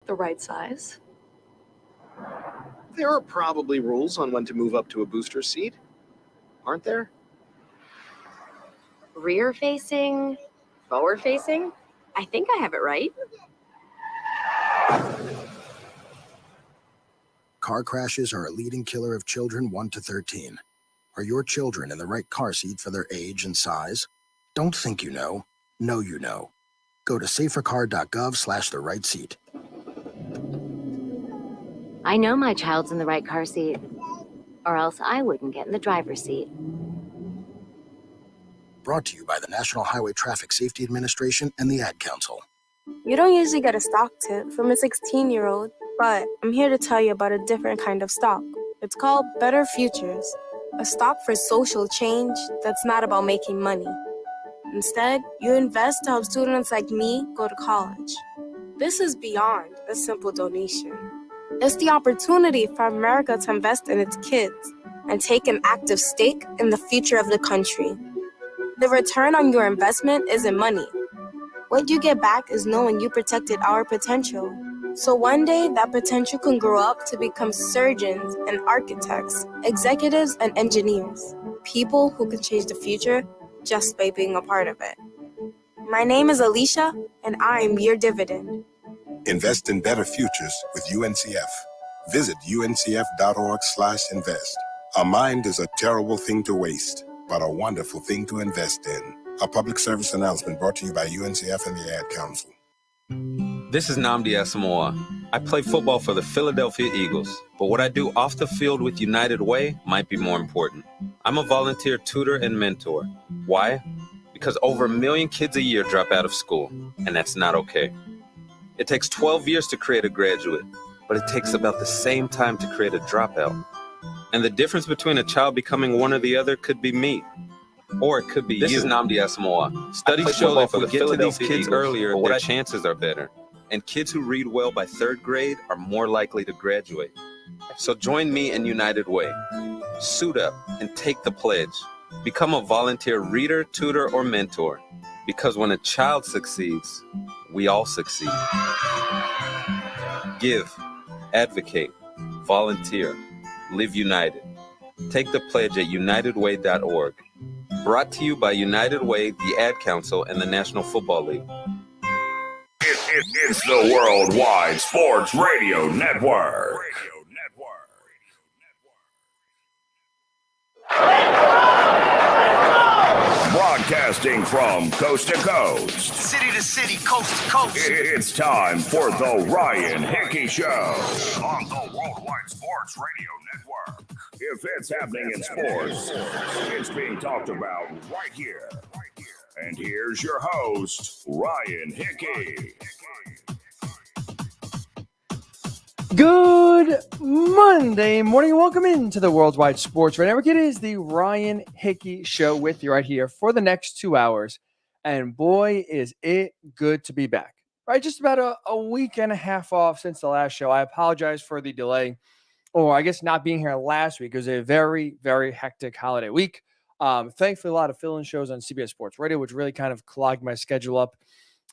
The right size? There are probably rules on when to move up to a booster seat, aren't there? Rear facing, forward facing? I think I have it right. Car crashes are a leading killer of children 1 to 13. Are your children in the right car seat for their age and size? Don't think you know. Know you know. Go to safercar.gov/the right seat. I know my child's in the right car seat, or else I wouldn't get in the driver's seat. Brought to you by the National Highway Traffic Safety Administration and the Ad Council. You don't usually get a stock tip from a 16-year-old, but I'm here to tell you about a different kind of stock. It's called Better Futures, a stock for social change that's not about making money. Instead, you invest to help students like me go to college. This is beyond a simple donation. It's the opportunity for America to invest in its kids and take an active stake in the future of the country. The return on your investment isn't money. What you get back is knowing you protected our potential. So one day, that potential can grow up to become surgeons and architects, executives and engineers, people who can change the future just by being a part of it. My name is Alicia, and I'm your dividend. Invest in better futures with UNCF. Visit uncf.org/invest. A mind is a terrible thing to waste, but a wonderful thing to invest in. A public service announcement brought to you by UNCF and the Ad Council. This is Nnamdi Asamoah. I play football for the Philadelphia Eagles, but what I do off the field with United Way might be more important. I'm a volunteer tutor and mentor. Why? Because over 1 million kids a year drop out of school, and that's not okay. It takes 12 years to create a graduate, but it takes about the same time to create a dropout. And the difference between a child becoming one or the other could be me. Or it could be This you. is Nnamdi Asamoah. Studies show that if we get to these kids Eagles, earlier, their chances are better. And kids who read well by 3rd grade are more likely to graduate. So join me in United Way. Suit up and take the pledge. Become a volunteer reader, tutor, or mentor. Because when a child succeeds, we all succeed. Give, advocate, volunteer, live united. Take the pledge at unitedway.org. Brought to you by United Way, the Ad Council, and the National Football League. It's the Worldwide Sports Radio Network. Broadcasting from coast to coast, city to city, coast to coast. It's time for the Ryan Hickey Show on the Worldwide Sports Radio Network. If it's happening in sports, it's being talked about right here. And here's your host, Ryan Hickey. Good Monday morning and welcome into the Worldwide Sports Radio Network. It is the Ryan Hickey Show with you right here for the next 2 hours. And boy, is it good to be back. Right, just about a week and a half off since the last show. I apologize for the delay, or I guess not being here last week. It was a very, very hectic holiday week. Thankfully, a lot of fill-in shows on CBS Sports Radio, which really kind of clogged my schedule up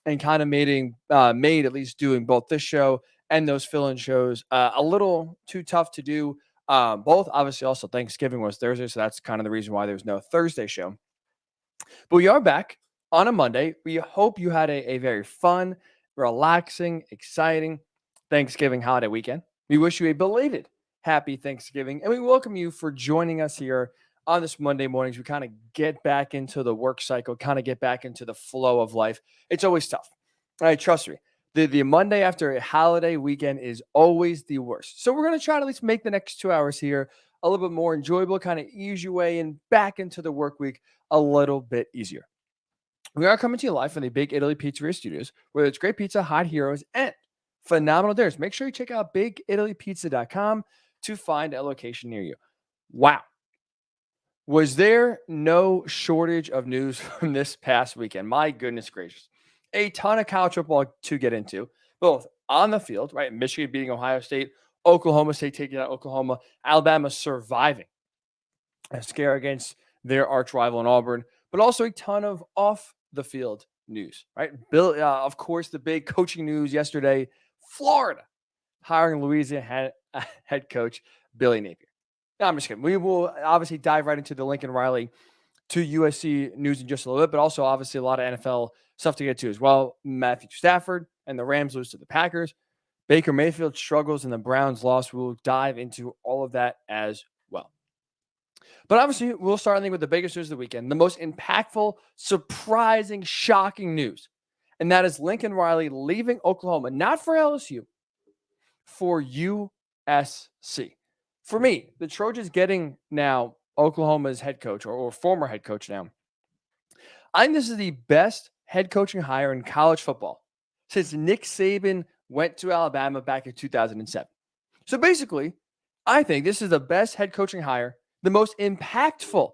and kind of made at least doing both this show and those fill-in shows a little too tough to do. Both, obviously, also Thanksgiving was Thursday, so that's kind of the reason why there was no Thursday show. But we are back on a Monday. We hope you had a very fun, relaxing, exciting Thanksgiving holiday weekend. We wish you a belated happy Thanksgiving, and we welcome you for joining us here on this Monday mornings. We kind of get back into the work cycle, kind of get back into the flow of life. It's always tough. All right, trust me. The Monday after a holiday weekend is always the worst. So we're going to try to at least make the next 2 hours here a little bit more enjoyable, kind of ease your way and back into the work week a little bit easier. We are coming to you live from the Big Italy Pizzeria Studios, where it's great pizza, hot heroes, and phenomenal dinners. Make sure you check out BigItalyPizza.com to find a location near you. Wow. Was there no shortage of news from this past weekend? My goodness gracious. A ton of college football to get into, both on the field, right? Michigan beating Ohio State, Oklahoma State taking out Oklahoma, Alabama surviving a scare against their arch rival in Auburn, but also a ton of off the field news, right? Bill, of course, the big coaching news yesterday Florida, hiring Louisiana head coach Billy Napier. No, I'm just kidding. We will obviously dive right into the Lincoln Riley to USC news in just a little bit, but also obviously a lot of NFL stuff to get to as well. Matthew Stafford and the Rams lose to the Packers. Baker Mayfield struggles and the Browns loss. We'll dive into all of that as well. But obviously, we'll start, I think, with the biggest news of the weekend, the most impactful, surprising, shocking news. And that is Lincoln Riley leaving Oklahoma, not for LSU, for USC. For me, the Trojans getting now Oklahoma's head coach or former head coach now. I think this is the best head coaching hire in college football since Nick Saban went to Alabama back in 2007. So basically, I think this is the best head coaching hire, the most impactful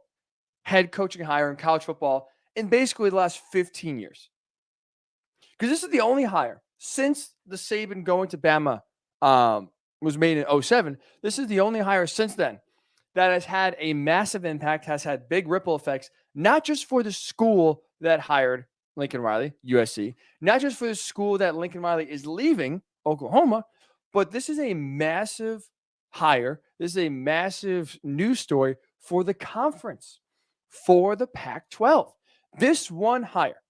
head coaching hire in college football in basically the last 15 years. Because this is the only hire since the Saban going to Bama was made in 2007. This is the only hire since then that has had a massive impact, has had big ripple effects, not just for the school that hired Lincoln Riley, USC, not just for the school that Lincoln Riley is leaving, Oklahoma, but this is a massive hire. This is a massive news story for the conference, for the Pac-12. This one hire,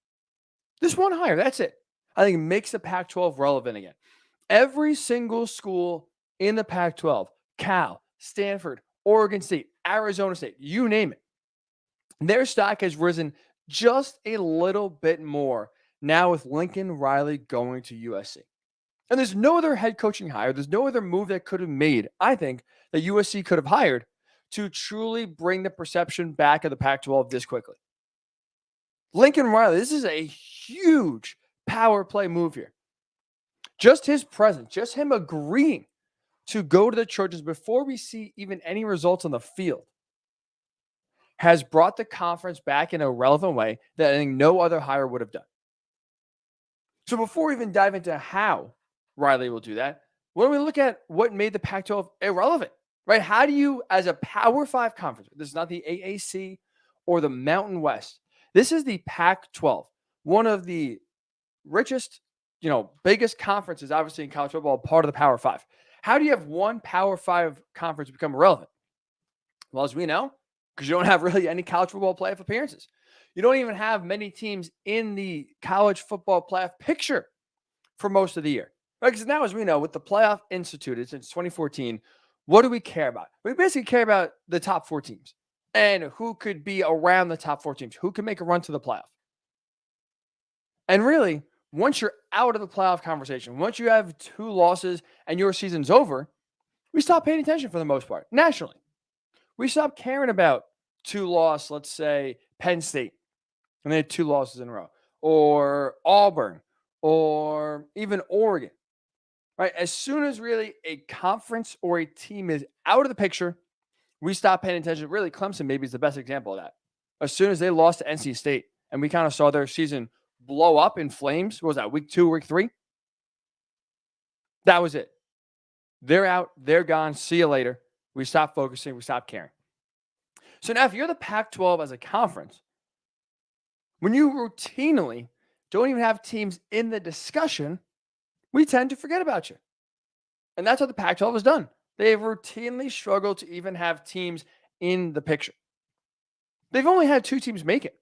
that's it. I think it makes the Pac-12 relevant again. Every single school in the Pac-12, Cal, Stanford, Oregon State, Arizona State, you name it, their stock has risen just a little bit more now with Lincoln Riley going to USC. And there's no other head coaching hire, there's no other move that could have made, I think, that USC could have hired to truly bring the perception back of the Pac-12 this quickly. Lincoln Riley, this is a huge power play move here. Just his presence, just him agreeing to go to the Trojans before we see even any results on the field has brought the conference back in a relevant way that I think no other hire would have done. So before we even dive into how Riley will do that, when we look at what made the Pac-12 irrelevant, right? How do you, as a Power 5 conference, this is not the AAC or the Mountain West, this is the Pac-12, one of the richest, biggest conferences, obviously in college football, part of the Power 5. How do you have one Power 5 conference become relevant? Well, as we know, because you don't have really any college football playoff appearances. You don't even have many teams in the college football playoff picture for most of the year. Right? Because now, as we know, with the playoff instituted since 2014, what do we care about? We basically care about the top 4 teams and who could be around the top 4 teams, who can make a run to the playoff. And really, once you're out of the playoff conversation, once you have 2 losses and your season's over, we stop paying attention for the most part, nationally. We stop caring about 2 losses, let's say Penn State, and they had 2 losses in a row, or Auburn, or even Oregon, right? As soon as really a conference or a team is out of the picture, we stop paying attention. Really, Clemson maybe is the best example of that. As soon as they lost to NC State, and we kind of saw their season blow up in flames, what was that, week 2, week 3? That was it. They're out, they're gone, see you later. We stop focusing, we stop caring. So now if you're the Pac-12 as a conference, when you routinely don't even have teams in the discussion, we tend to forget about you. And that's what the Pac-12 has done. They've routinely struggled to even have teams in the picture. They've only had 2 teams make it.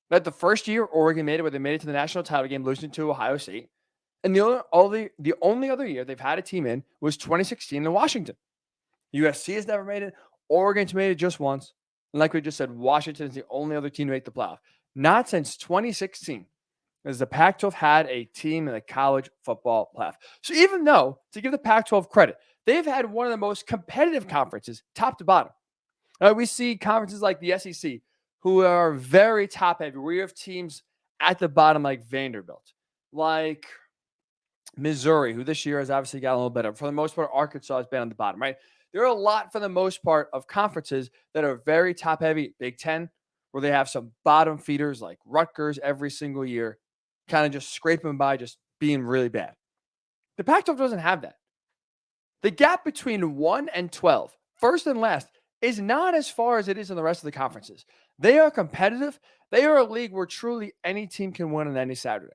That the first year, Oregon made it, where they made it to the national title game, losing to Ohio State. And the only other year they've had a team in was 2016 in Washington. USC has never made it. Oregon's made it just once. And like we just said, Washington is the only other team to make the playoff. Not since 2016 has the Pac-12 had a team in the college football playoff. So even though, to give the Pac-12 credit, they've had one of the most competitive conferences, top to bottom. We see conferences like the SEC, who are very top-heavy, where you have teams at the bottom like Vanderbilt, like Missouri, who this year has obviously got a little better. For the most part, Arkansas has been on the bottom, right? There are a lot, for the most part, of conferences that are very top-heavy. Big Ten, where they have some bottom feeders like Rutgers every single year, kind of just scraping by, just being really bad. The Pac-12 doesn't have that. The gap between 1 and 12, first and last, is not as far as it is in the rest of the conferences. They are competitive. They are a league where truly any team can win on any Saturday.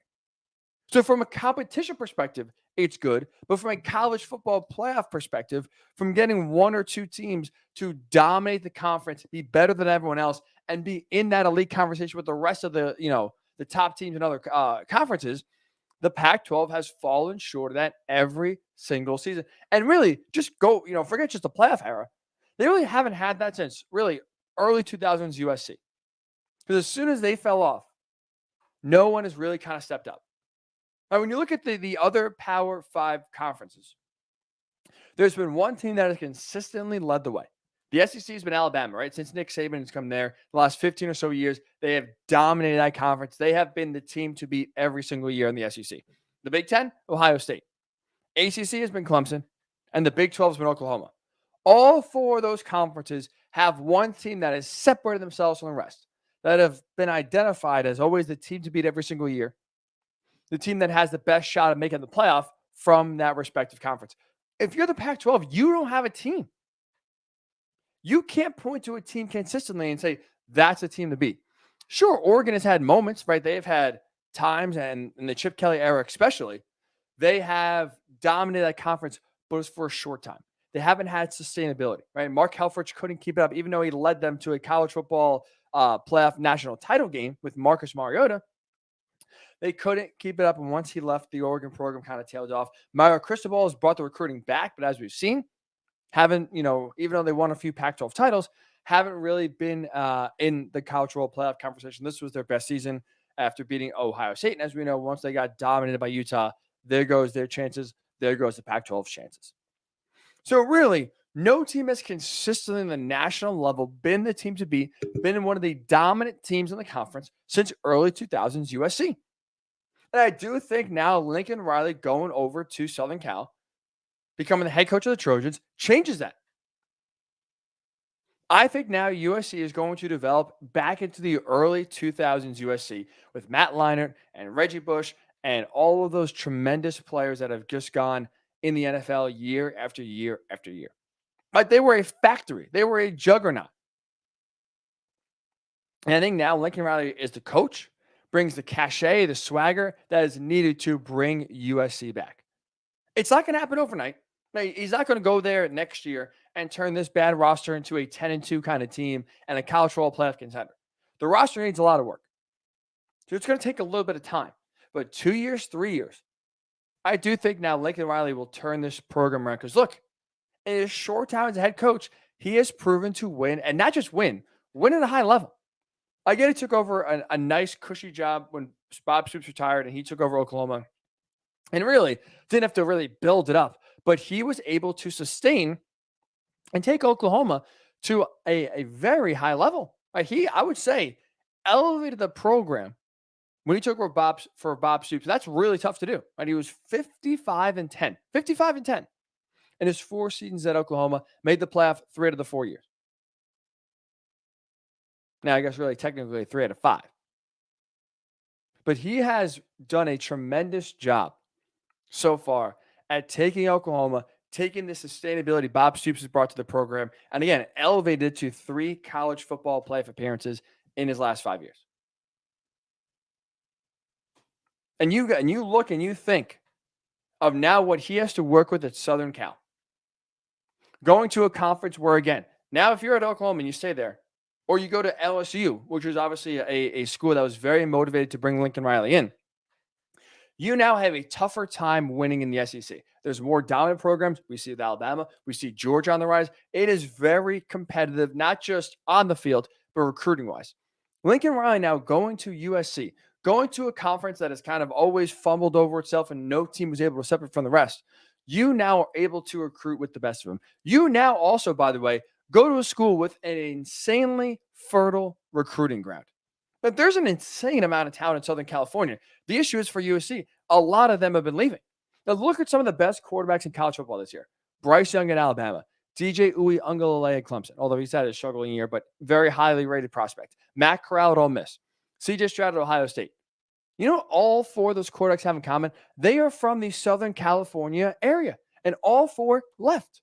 So from a competition perspective, it's good. But from a college football playoff perspective, from getting one or two teams to dominate the conference, be better than everyone else, and be in that elite conversation with the rest of the, the top teams in other conferences, the Pac-12 has fallen short of that every single season. And really, just go, forget just the playoff era. They really haven't had that since really early 2000s USC. Because as soon as they fell off, no one has really kind of stepped up. Now, when you look at the other Power 5 conferences, there's been one team that has consistently led the way. The SEC has been Alabama, right? Since Nick Saban has come there, the last 15 or so years, they have dominated that conference. They have been the team to beat every single year in the SEC. The Big Ten, Ohio State. ACC has been Clemson, and the Big 12 has been Oklahoma. All four of those conferences have one team that has separated themselves from the rest, that have been identified as always the team to beat every single year, the team that has the best shot at making the playoff from that respective conference. If you're the Pac-12, you don't have a team. You can't point to a team consistently and say, that's a team to beat. Sure, Oregon has had moments, right? They've had times, and in the Chip Kelly era especially, they have dominated that conference, but it was for a short time. They haven't had sustainability, right? Mark Helfrich couldn't keep it up, even though he led them to a college football playoff national title game with Marcus Mariota. They couldn't keep it up, and once he left, the Oregon program kind of tailed off. Mario Cristobal has brought the recruiting back, but as we've seen, haven't, even though they won a few Pac-12 titles, haven't really been in the college football playoff conversation. This was their best season after beating Ohio State. And as we know, once they got dominated by Utah, there goes their chances. There goes the Pac-12's chances. So really, no team has consistently in the national level been the team to beat, been in one of the dominant teams in the conference since early 2000s USC. And I do think now Lincoln Riley going over to Southern Cal, becoming the head coach of the Trojans, changes that. I think now USC is going to develop back into the early 2000s USC with Matt Leinart and Reggie Bush and all of those tremendous players that have just gone in the NFL year after year after year. Like they were a factory. They were a juggernaut. And I think now Lincoln Riley is the coach, brings the cachet, the swagger that is needed to bring USC back. It's not going to happen overnight. He's not going to go there next year and turn this bad roster into a 10-2 kind of team and a college football playoff contender. The roster needs a lot of work. So it's going to take a little bit of time. But 2 years, 3 years, I do think now Lincoln Riley will turn this program around. Because look, in his short time as a head coach, he has proven to win, and not just win at a high level. I get he took over a nice, cushy job when Bob Stoops retired and he took over Oklahoma. And really didn't have to really build it up. But he was able to sustain and take Oklahoma to a very high level. He, I would say, elevated the program when he took over for Bob Stoops. That's really tough to do. Right? He was 55-10. 55-10 in his 4 seasons at Oklahoma. Made the playoff 3 out of the 4 years. Now, I guess really technically 3 out of 5. But he has done a tremendous job so far at taking Oklahoma, taking the sustainability Bob Stoops has brought to the program, and again, elevated to 3 college football playoff appearances in his last 5 years. And you look and you think of now what he has to work with at Southern Cal. Going to a conference where, again, now if you're at Oklahoma and you stay there, or you go to LSU, which was obviously a school that was very motivated to bring Lincoln Riley in, you now have a tougher time winning in the SEC. There's more dominant programs. We see Alabama. We see Georgia on the rise. It is very competitive, not just on the field, but recruiting-wise. Lincoln Riley now going to USC, going to a conference that has kind of always fumbled over itself and no team was able to separate from the rest. You now are able to recruit with the best of them. You now also, by the way, go to a school with an insanely fertile recruiting ground. But there's an insane amount of talent in Southern California. The issue is for USC, a lot of them have been leaving. Now look at some of the best quarterbacks in college football this year. Bryce Young at Alabama, DJ Uiagalelei at Clemson, although he's had a struggling year, but very highly rated prospect. Matt Corral at Ole Miss, CJ Stroud at Ohio State. You know what all 4 of those quarterbacks have in common? They are from the Southern California area, and all 4 left.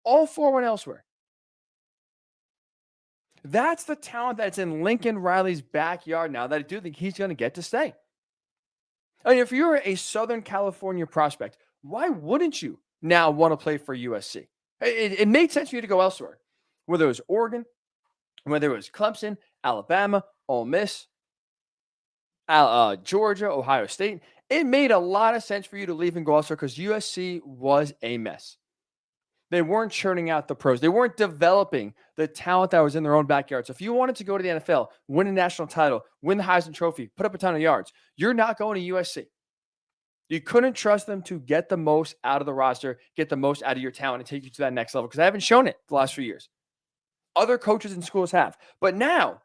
All 4 went elsewhere. That's the talent that's in Lincoln Riley's backyard now that I do think he's going to get to stay. I mean, if you're a Southern California prospect, why wouldn't you now want to play for USC? It made sense for you to go elsewhere, whether it was Oregon, whether it was Clemson, Alabama, Ole Miss, Georgia, Ohio State. It made a lot of sense for you to leave and go elsewhere because USC was a mess. They weren't churning out the pros. They weren't developing the talent that was in their own backyard. So if you wanted to go to the NFL, win a national title, win the Heisman Trophy, put up a ton of yards, you're not going to USC. You couldn't trust them to get the most out of the roster, get the most out of your talent, and take you to that next level because I haven't shown it the last few years. Other coaches and schools have. But now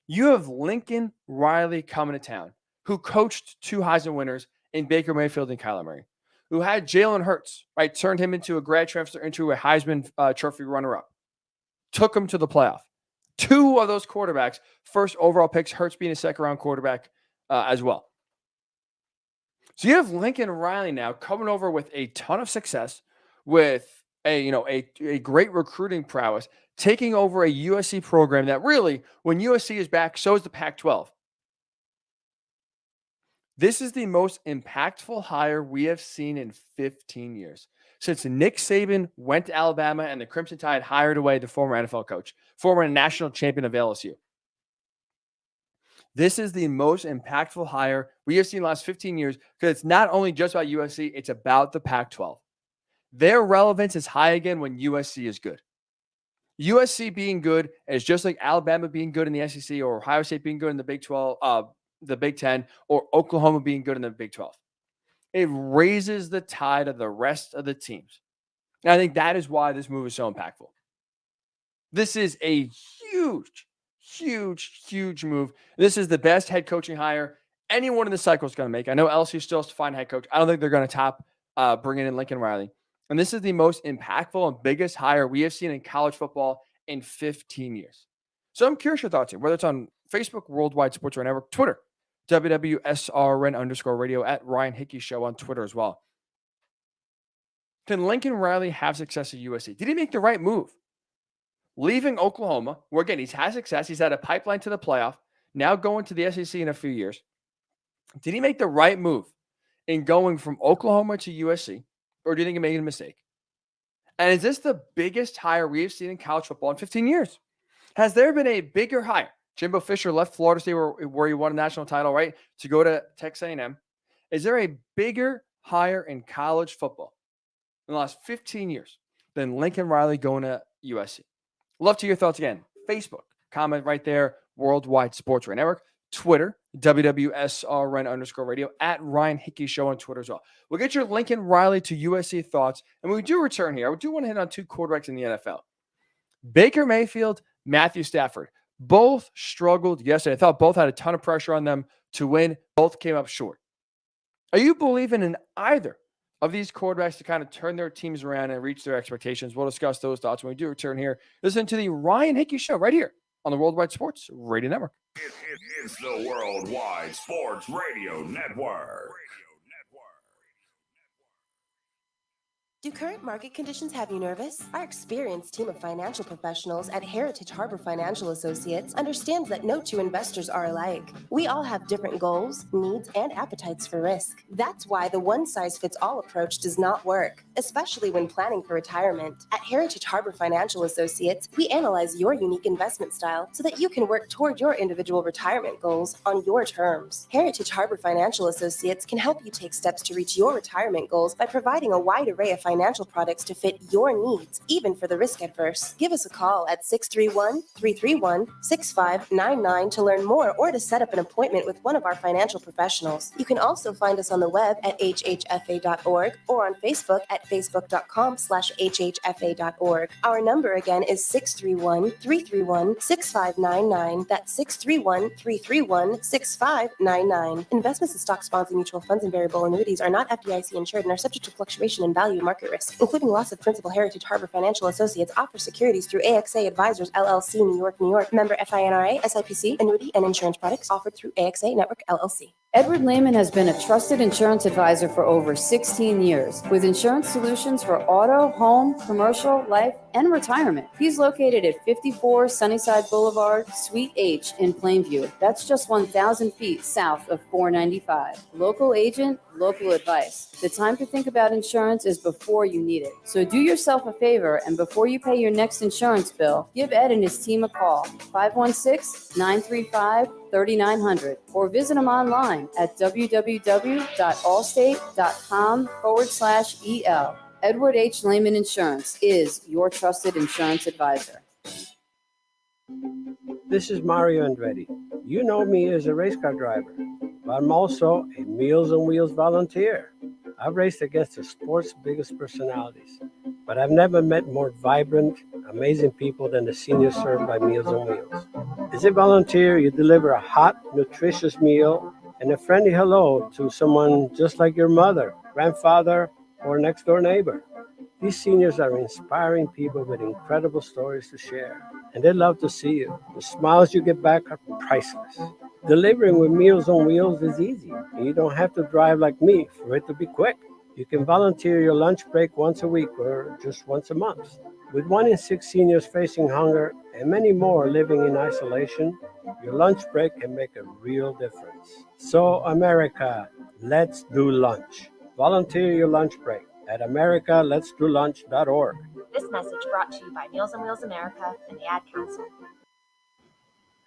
you have Lincoln Riley coming to town, who coached 2 Heisman winners in Baker Mayfield and Kyler Murray, who had Jalen Hurts, right, turned him into a grad transfer into a Heisman Trophy runner-up, took him to the playoff. 2 of those quarterbacks, first overall picks, Hurts being a second-round quarterback as well. So you have Lincoln Riley now coming over with a ton of success, with a great recruiting prowess, taking over a USC program that really, when USC is back, so is the Pac-12. This is the most impactful hire we have seen in 15 years. Since Nick Saban went to Alabama and the Crimson Tide hired away the former NFL coach, former national champion of LSU. This is the most impactful hire we have seen in the last 15 years because it's not only just about USC, it's about the Pac-12. Their relevance is high again when USC is good. USC being good is just like Alabama being good in the SEC or Ohio State being good in the Big 12, the Big 10, or Oklahoma being good in the Big 12. It raises the tide of the rest of the teams. And I think that is why this move is so impactful. This is a huge move. This is the best head coaching hire anyone in the cycle is going to make. I know LSU still has to find a head coach. I don't think they're going to top bringing in Lincoln Riley. And this is the most impactful and biggest hire we have seen in college football in 15 years. So I'm curious your thoughts here, whether it's on Facebook, Worldwide Sports Radio Network, Twitter, WWSRN_radio, at Ryan Hickey Show on Twitter as well. Can Lincoln Riley have success at USC? Did he make the right move? Leaving Oklahoma, where again, he's had success. He's had a pipeline to the playoff, now going to the SEC in a few years. Did he make the right move in going from Oklahoma to USC? Or do you think he made a mistake? And is this the biggest hire we've seen in college football in 15 years? Has there been a bigger hire? Jimbo Fisher left Florida State where he won a national title, right, to go to Texas A&M. Is there a bigger hire in college football in the last 15 years than Lincoln Riley going to USC? Love to hear your thoughts again. Facebook, comment right there, Worldwide Sports Radio Network. Twitter, WWSRN_radio, at Ryan Hickey Show on Twitter as well. We'll get your Lincoln Riley to USC thoughts. And when we do return here, I do want to hit on 2 quarterbacks in the NFL. Baker Mayfield, Matthew Stafford. Both struggled yesterday. I thought both had a ton of pressure on them to win. Both came up short. Are you believing in either of these quarterbacks to kind of turn their teams around and reach their expectations? We'll discuss those thoughts when we do return here. Listen to the Ryan Hickey Show right here on the Worldwide Sports Radio Network. It's the Worldwide Sports Radio Network. Do current market conditions have you nervous? Our experienced team of financial professionals at Heritage Harbor Financial Associates understands that no 2 investors are alike. We all have different goals, needs, and appetites for risk. That's why the one-size-fits-all approach does not work, especially when planning for retirement. At Heritage Harbor Financial Associates, we analyze your unique investment style so that you can work toward your individual retirement goals on your terms. Heritage Harbor Financial Associates can help you take steps to reach your retirement goals by providing a wide array of financial products to fit your needs, even for the risk adverse. Give us a call at 631-331-6599 to learn more or to set up an appointment with one of our financial professionals. You can also find us on the web at hhfa.org or on Facebook at facebook.com/hhfa.org. Our number again is 631-331-6599. That's 631-331-6599. Investments in stock, bonds, and mutual funds and variable annuities are not FDIC insured and are subject to fluctuation in value and market risk, including loss of principal. Heritage Harbor Financial Associates offers securities through AXA Advisors, LLC, New York, New York. Member FINRA, SIPC, annuity and insurance products offered through AXA Network, LLC. Edward Lehman has been a trusted insurance advisor for over 16 years with insurance solutions for auto, home, commercial, life, and retirement. He's located at 54 Sunnyside Boulevard, Suite H in Plainview. That's just 1,000 feet south of 495. Local agent, local advice. The time to think about insurance is before you need it. So do yourself a favor, and before you pay your next insurance bill, give Ed and his team a call, 516-935-3900, or visit them online at www.allstate.com/EL. Edward H. Lehman Insurance is your trusted insurance advisor. This is Mario Andretti. You know me as a race car driver, but I'm also a Meals on Wheels volunteer. I've raced against the sport's biggest personalities, but I've never met more vibrant, amazing people than the seniors served by Meals on Wheels. As a volunteer, you deliver a hot, nutritious meal and a friendly hello to someone just like your mother, grandfather, or next door neighbor. These seniors are inspiring people with incredible stories to share, and they love to see you. The smiles you get back are priceless. Delivering with Meals on Wheels is easy, and you don't have to drive like me for it to be quick. You can volunteer your lunch break once a week or just once a month. With 1 in 6 seniors facing hunger and many more living in isolation, your lunch break can make a real difference. So, America, let's do lunch. Volunteer your lunch break at americaletsdolunch.org. This message brought to you by Meals on Wheels America and the Ad Council.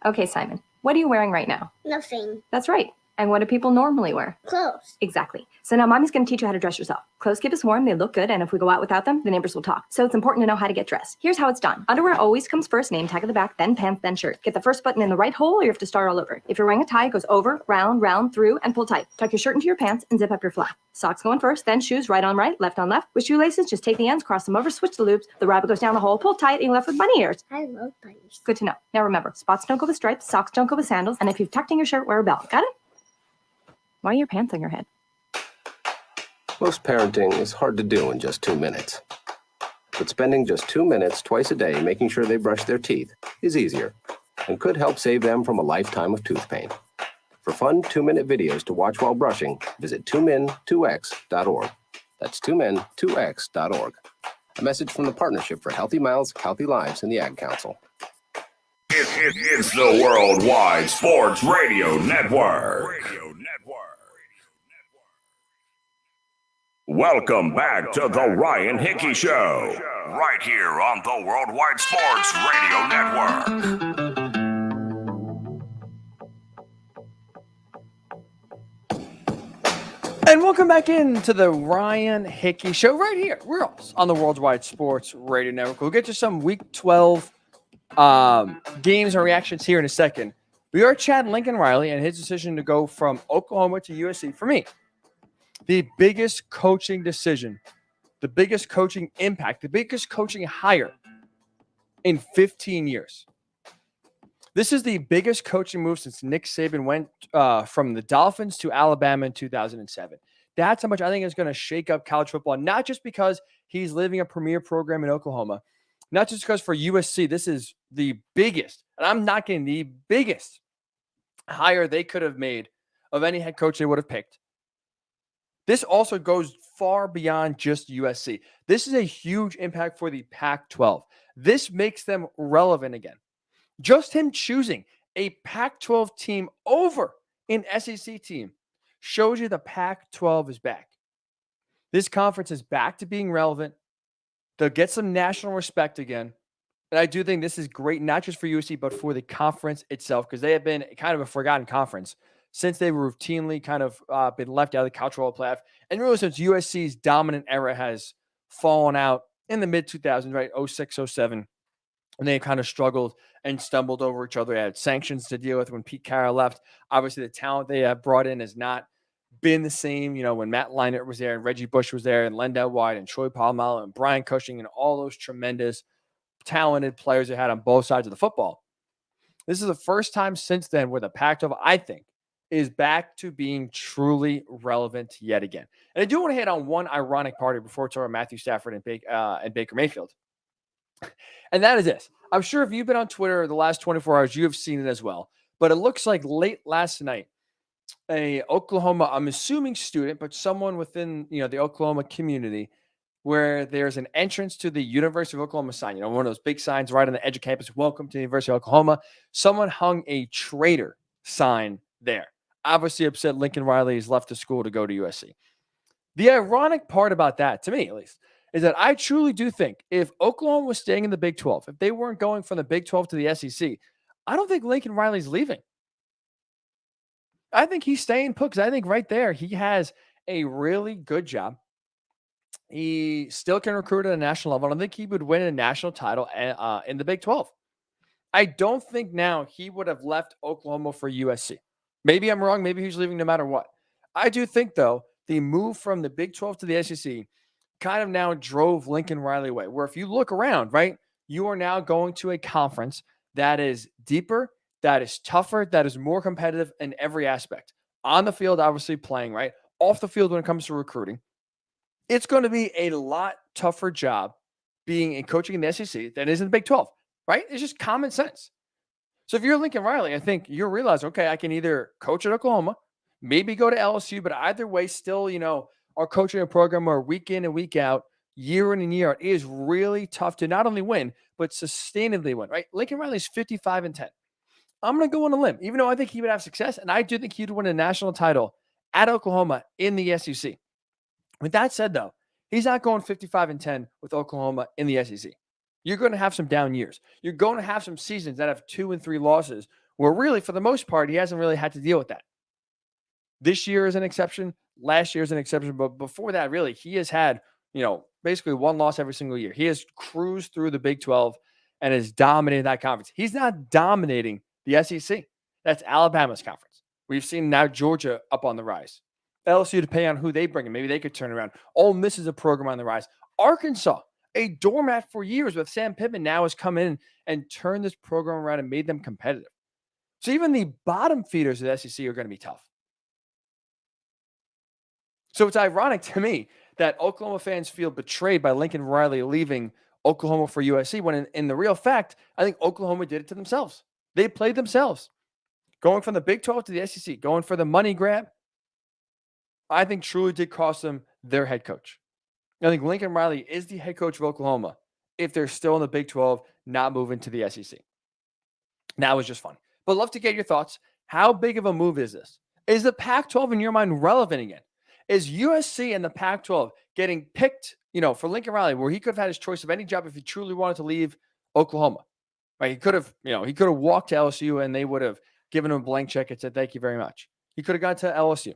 Okay, Simon, what are you wearing right now? Nothing. That's right. And what do people normally wear? Clothes. Exactly. So now mommy's going to teach you how to dress yourself. Clothes keep us warm, they look good, and if we go out without them, the neighbors will talk. So it's important to know how to get dressed. Here's how it's done. Underwear always comes first, name tag at the back, then pants, then shirt. Get the first button in the right hole or you have to start all over. If you're wearing a tie, it goes over, round, round, through, and pull tight. Tuck your shirt into your pants and zip up your fly. Socks going first, then shoes right on right, left on left. With shoelaces, just take the ends, cross them over, switch the loops. The rabbit goes down the hole, pull tight, and you're left with bunny ears. I love bunnies. Good to know. Now remember, spots don't go with stripes, socks don't go with sandals, and if you've tucked in your shirt, wear a belt. Got it? Why are your pants on your head? Most parenting is hard to do in just 2 minutes. But spending just 2 minutes twice a day making sure they brush their teeth is easier and could help save them from a lifetime of tooth pain. For fun 2-minute videos to watch while brushing, visit 2min2x.org. That's 2min2x.org. A message from the Partnership for Healthy Mouths, Healthy Lives and the Ad Council. It's the Worldwide Sports Radio Network. Welcome back to the Ryan Hickey Show, right here on the Worldwide Sports Radio Network. And welcome back into the Ryan Hickey Show right here. We're also on the Worldwide Sports Radio Network. We'll get to some Week 12 games and reactions here in a second. We are chatting Lincoln Riley and his decision to go from Oklahoma to USC. For me, the biggest coaching decision, the biggest coaching impact, the biggest coaching hire in 15 years. This is the biggest coaching move since Nick Saban went from the Dolphins to Alabama in 2007. That's how much I think is going to shake up college football, not just because he's leaving a premier program in Oklahoma, not just because for USC, this is the biggest, and I'm not getting the biggest hire they could have made of any head coach they would have picked. This also goes far beyond just USC. This is a huge impact for the Pac-12. This makes them relevant again. Just him choosing a Pac-12 team over an SEC team shows you the Pac-12 is back. This conference is back to being relevant. They'll get some national respect again. And I do think this is great, not just for USC, but for the conference itself, because they have been kind of a forgotten conference since they were routinely kind of been left out of the college football playoff. And really since USC's dominant era has fallen out in the mid-2000s, right, 06, 07, and they kind of struggled and stumbled over each other. They had sanctions to deal with when Pete Carroll left. Obviously, the talent they have brought in has not been the same, you know, when Matt Leinart was there and Reggie Bush was there and Lendell White and Troy Polamalu and Brian Cushing and all those tremendous, talented players they had on both sides of the football. This is the first time since then where the Pac-12, I think, is back to being truly relevant yet again. And I do want to hit on one ironic party before we talk about Matthew Stafford and Baker Mayfield. And that is this. I'm sure if you've been on Twitter the last 24 hours, you have seen it as well. But it looks like late last night, a Oklahoma, I'm assuming student, but someone within, the Oklahoma community, where there's an entrance to the University of Oklahoma sign, one of those big signs right on the edge of campus, welcome to the University of Oklahoma. Someone hung a traitor sign there. Obviously upset Lincoln Riley has left the school to go to USC. The ironic part about that, to me at least, is that I truly do think if Oklahoma was staying in the Big 12, if they weren't going from the Big 12 to the SEC, I don't think Lincoln Riley's leaving. I think he's staying put because I think right there he has a really good job. He still can recruit at a national level. I don't think he would win a national title in the Big 12. I don't think now he would have left Oklahoma for USC. Maybe I'm wrong. Maybe he's leaving no matter what. I do think, though, the move from the Big 12 to the SEC kind of now drove Lincoln Riley away, where if you look around, right, you are now going to a conference that is deeper, that is tougher, that is more competitive in every aspect. On the field, obviously playing, right? Off the field when it comes to recruiting. It's going to be a lot tougher job being in coaching in the SEC than it is in the Big 12, right? It's just common sense. So if you're Lincoln Riley, I think you'll realize, okay, I can either coach at Oklahoma, maybe go to LSU, but either way, still, are coaching a program where week in and week out, year in and year out, it is really tough to not only win, but sustainably win, right? Lincoln Riley's 55-10. I'm going to go on a limb, even though I think he would have success, and I do think he'd win a national title at Oklahoma in the SEC. With that said, though, he's not going 55-10 with Oklahoma in the SEC. You're going to have some down years. You're going to have some seasons that have 2 and 3 losses where really, for the most part, he hasn't really had to deal with that. This year is an exception. Last year is an exception. But before that, really, he has had, basically one loss every single year. He has cruised through the Big 12 and has dominated that conference. He's not dominating the SEC. That's Alabama's conference. We've seen now Georgia up on the rise. LSU, depending on who they bring in, maybe they could turn around. Ole Miss is a program on the rise. Arkansas, a doormat for years with Sam Pittman, now has come in and turned this program around and made them competitive. So even the bottom feeders of the SEC are going to be tough. So it's ironic to me that Oklahoma fans feel betrayed by Lincoln Riley leaving Oklahoma for USC, when in the real fact, I think Oklahoma did it to themselves. They played themselves. Going from the Big 12 to the SEC, going for the money grab, I think truly did cost them their head coach. I think Lincoln Riley is the head coach of Oklahoma if they're still in the Big 12, not moving to the SEC. That was just fun. But love to get your thoughts. How big of a move is this? Is the Pac-12 in your mind relevant again? Is USC and the Pac-12 getting picked, for Lincoln Riley, where he could have had his choice of any job if he truly wanted to leave Oklahoma? Right? He could have walked to LSU and they would have given him a blank check and said, thank you very much. He could have gone to LSU.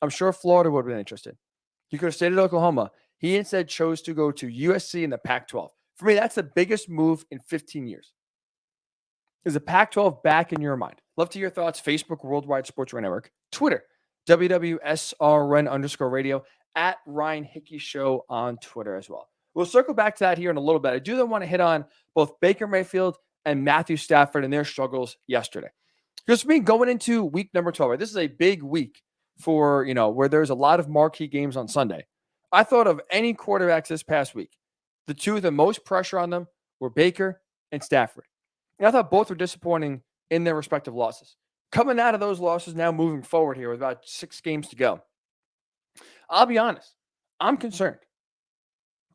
I'm sure Florida would have been interested. He could have stayed at Oklahoma. He instead chose to go to USC in the Pac-12. For me, that's the biggest move in 15 years. Is the Pac-12 back in your mind? Love to hear your thoughts. Facebook, Worldwide Sports Radio Network. Twitter, WWSRN_radio, at Ryan Hickey Show on Twitter as well. We'll circle back to that here in a little bit. I do then want to hit on both Baker Mayfield and Matthew Stafford and their struggles yesterday. Because for me, going into week number 12, right, this is a big week for, where there's a lot of marquee games on Sunday. I thought of any quarterbacks this past week, the two with the most pressure on them were Baker and Stafford. And I thought both were disappointing in their respective losses. Coming out of those losses, now moving forward here with about 6 games to go, I'll be honest, I'm concerned.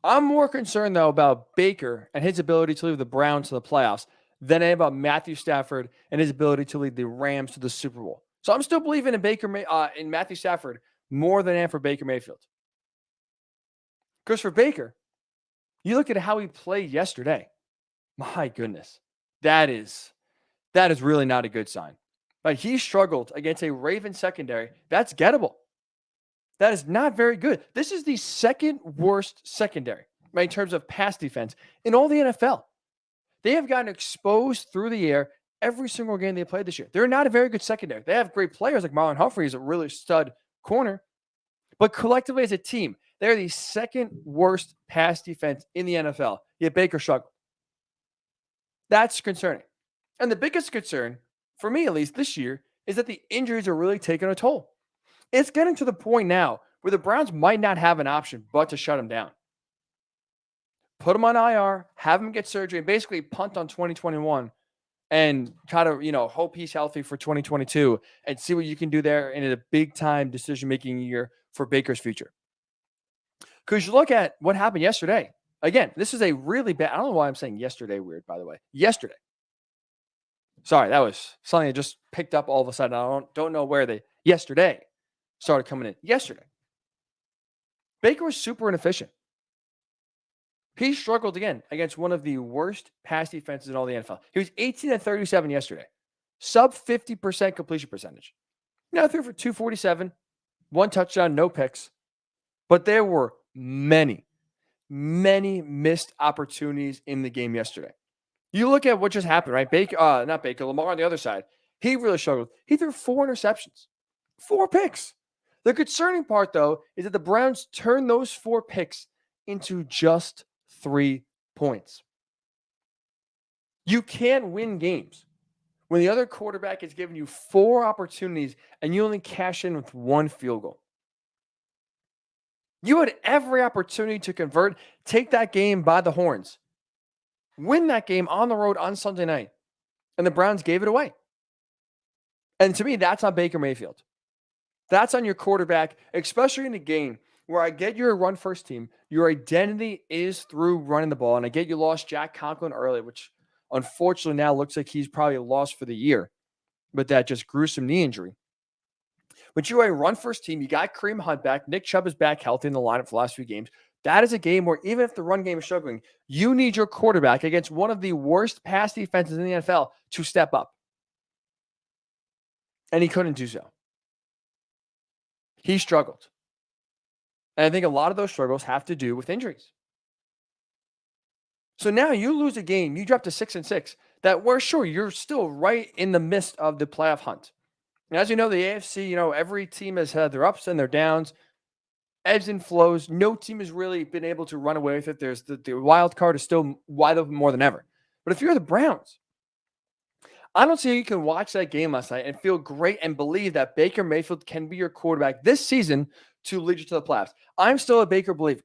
I'm more concerned, though, about Baker and his ability to lead the Browns to the playoffs than I am about Matthew Stafford and his ability to lead the Rams to the Super Bowl. So I'm still believing in Matthew Stafford more than I am for Baker Mayfield. Because for Baker, you look at how he played yesterday. My goodness, that is really not a good sign. Like, he struggled against a Ravens secondary. That's gettable. That is not very good. This is the second worst secondary, right, in terms of pass defense in all the NFL. They have gotten exposed through the air every single game they played this year. They're not a very good secondary. They have great players like Marlon Humphrey, is a really stud corner. But collectively as a team, they're the second worst pass defense in the NFL. Yet Baker struggled. That's concerning. And the biggest concern, for me at least this year, is that the injuries are really taking a toll. It's getting to the point now where the Browns might not have an option but to shut him down. Put him on IR, have him get surgery, and basically punt on 2021 and kind of, hope he's healthy for 2022 and see what you can do there in a big time decision-making year for Baker's future. Because you look at what happened yesterday. Again, this is a really bad, I don't know why I'm saying yesterday weird, by the way. Yesterday. Sorry, that was something I just picked up all of a sudden. I don't know where they yesterday started coming in. Yesterday. Baker was super inefficient. He struggled again against one of the worst pass defenses in all the NFL. He was 18-37 yesterday. Sub 50% completion percentage. Now threw for 247, 1 touchdown, no picks. But there were many missed opportunities in the game yesterday. You look at what just happened, right? Lamar on the other side. He really struggled. He threw 4 interceptions, 4 picks. The concerning part, though, is that the Browns turned those 4 picks into just 3 points. You can't win games when the other quarterback is giving you 4 opportunities and you only cash in with 1 field goal. You had every opportunity to convert, take that game by the horns, win that game on the road on Sunday night, and the Browns gave it away. And to me, that's on Baker Mayfield. That's on your quarterback, especially in a game where I get you're a run-first team. Your identity is through running the ball, and I get you lost Jack Conklin early, which unfortunately now looks like he's probably lost for the year with that just gruesome knee injury. But you're a run-first team. You got Kareem Hunt back. Nick Chubb is back healthy in the lineup for the last few games. That is a game where even if the run game is struggling, you need your quarterback against one of the worst pass defenses in the NFL to step up. And he couldn't do so. He struggled. And I think a lot of those struggles have to do with injuries. So now you lose a game, you drop to 6-6, that we're sure you're still right in the midst of the playoff hunt. And as you know, the AFC, every team has had their ups and their downs, ebbs and flows. No team has really been able to run away with it. There's the wild card is still wide open more than ever. But if you're the Browns, I don't see how you can watch that game last night and feel great and believe that Baker Mayfield can be your quarterback this season to lead you to the playoffs. I'm still a Baker believer.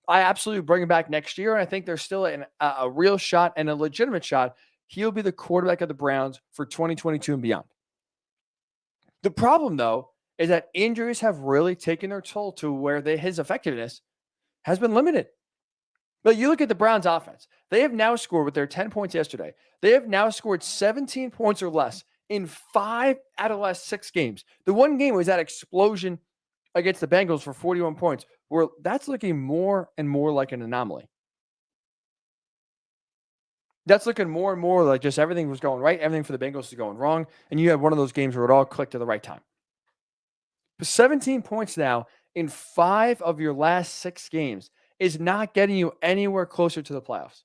I absolutely bring him back next year, and I think there's still a real shot and a legitimate shot. He'll be the quarterback of the Browns for 2022 and beyond. The problem, though, is that injuries have really taken their toll to where his effectiveness has been limited. But you look at the Browns offense. They have now scored with their 10 points yesterday. They have now scored 17 points or less in 5 out of the last 6 games. The one game was that explosion against the Bengals for 41 points, where that's looking more and more like an anomaly. That's looking more and more like just everything was going right. Everything for the Bengals is going wrong. And you had one of those games where it all clicked at the right time. But 17 points now in 5 of your last 6 games is not getting you anywhere closer to the playoffs.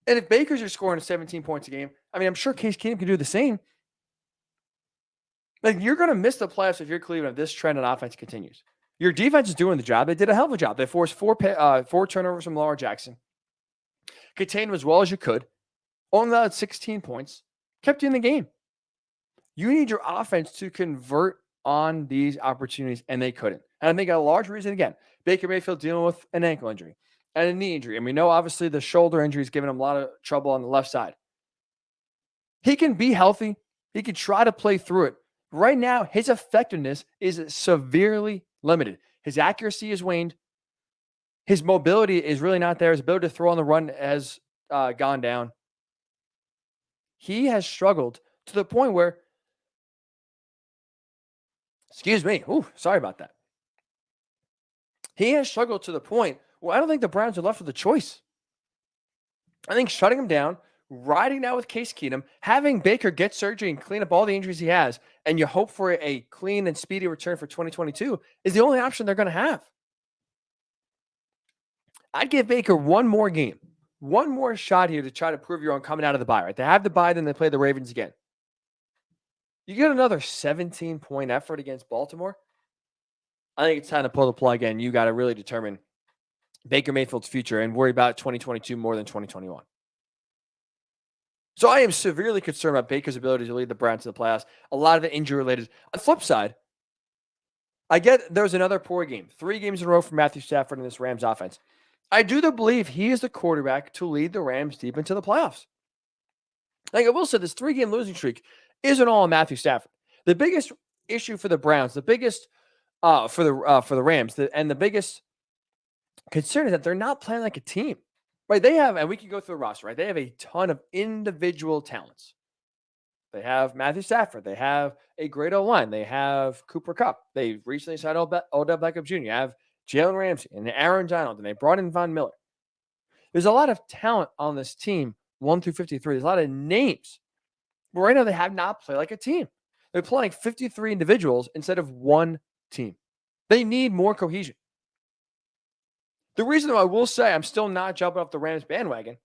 And if Baker's scoring 17 points a game, I'm sure Case Keenum can do the same. Like, you're going to miss the playoffs if you're Cleveland if this trend on offense continues. Your defense is doing the job. They did a hell of a job. They forced 4 turnovers from Lamar Jackson. Contained them as well as you could. Only allowed 16 points. Kept you in the game. You need your offense to convert on these opportunities, and they couldn't. And I think a large reason, again, Baker Mayfield dealing with an ankle injury and a knee injury. And we know, obviously, the shoulder injury is giving him a lot of trouble on the left side. He can be healthy. He can try to play through it. Right now, his effectiveness is severely limited. His accuracy has waned. His mobility is really not there. His ability to throw on the run has gone down. He has struggled to the point where, sorry about that. He has struggled to the point where I don't think the Browns are left with a choice. I think shutting him down, riding now with Case Keenum, having Baker get surgery and clean up all the injuries he has, and you hope for a clean and speedy return for 2022 is the only option they're going to have. I'd give Baker one more game, one more shot here to try to prove your own coming out of the bye, right? They have the bye, then they play the Ravens again. You get another 17-point effort against Baltimore. I think it's time to pull the plug in. You got to really determine Baker Mayfield's future and worry about 2022 more than 2021. So I am severely concerned about Baker's ability to lead the Browns to the playoffs. A lot of it injury related. On the flip side, I get there's another poor game. 3 games in a row for Matthew Stafford in this Rams offense. I do believe he is the quarterback to lead the Rams deep into the playoffs. Like I will say, this 3-game losing streak isn't all on Matthew Stafford. The biggest issue for the Browns, the biggest for the Rams, and the biggest concern is that they're not playing like a team, right? They have, and we can go through the roster, right? They have a ton of individual talents. They have Matthew Stafford. They have a great O-line. They have Cooper Kupp. They recently signed Odell Beckham Jr. You have Jalen Ramsey and Aaron Donald, and they brought in Von Miller. There's a lot of talent on this team, 1 through 53. There's a lot of names. But right now, they have not played like a team. They're playing 53 individuals instead of one team. They need more cohesion. The reason I will say I'm still not jumping off the Rams bandwagon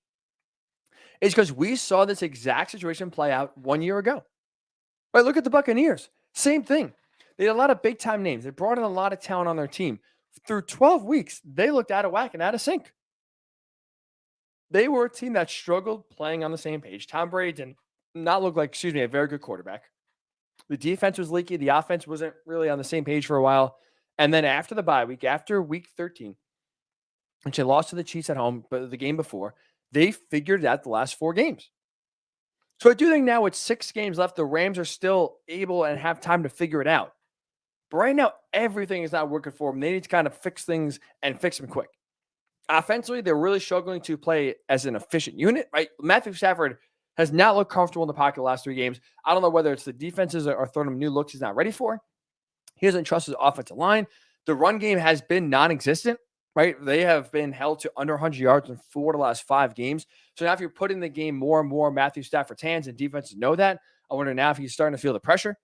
is because we saw this exact situation play out 1 year ago. Right, look at the Buccaneers. Same thing. They had a lot of big-time names. They brought in a lot of talent on their team. Through 12 weeks, they looked out of whack and out of sync. They were a team that struggled playing on the same page. Tom Brady did not look like, a very good quarterback. The defense was leaky. The offense wasn't really on the same page for a while. And then after the bye week, after week 13, which they lost to the Chiefs at home, but the game before, they figured out the last 4 games. So I do think now with 6 games left, the Rams are still able and have time to figure it out. But right now, everything is not working for them. They need to kind of fix things and fix them quick. Offensively, they're really struggling to play as an efficient unit, right? Matthew Stafford has not looked comfortable in the pocket the last 3 games. I don't know whether it's the defenses are throwing him new looks he's not ready for. He doesn't trust his offensive line. The run game has been non-existent, right? They have been held to under 100 yards in 4 of the last 5 games. So now if you're putting the game more and more in Matthew Stafford's hands and defenses know that, I wonder now if he's starting to feel the pressure.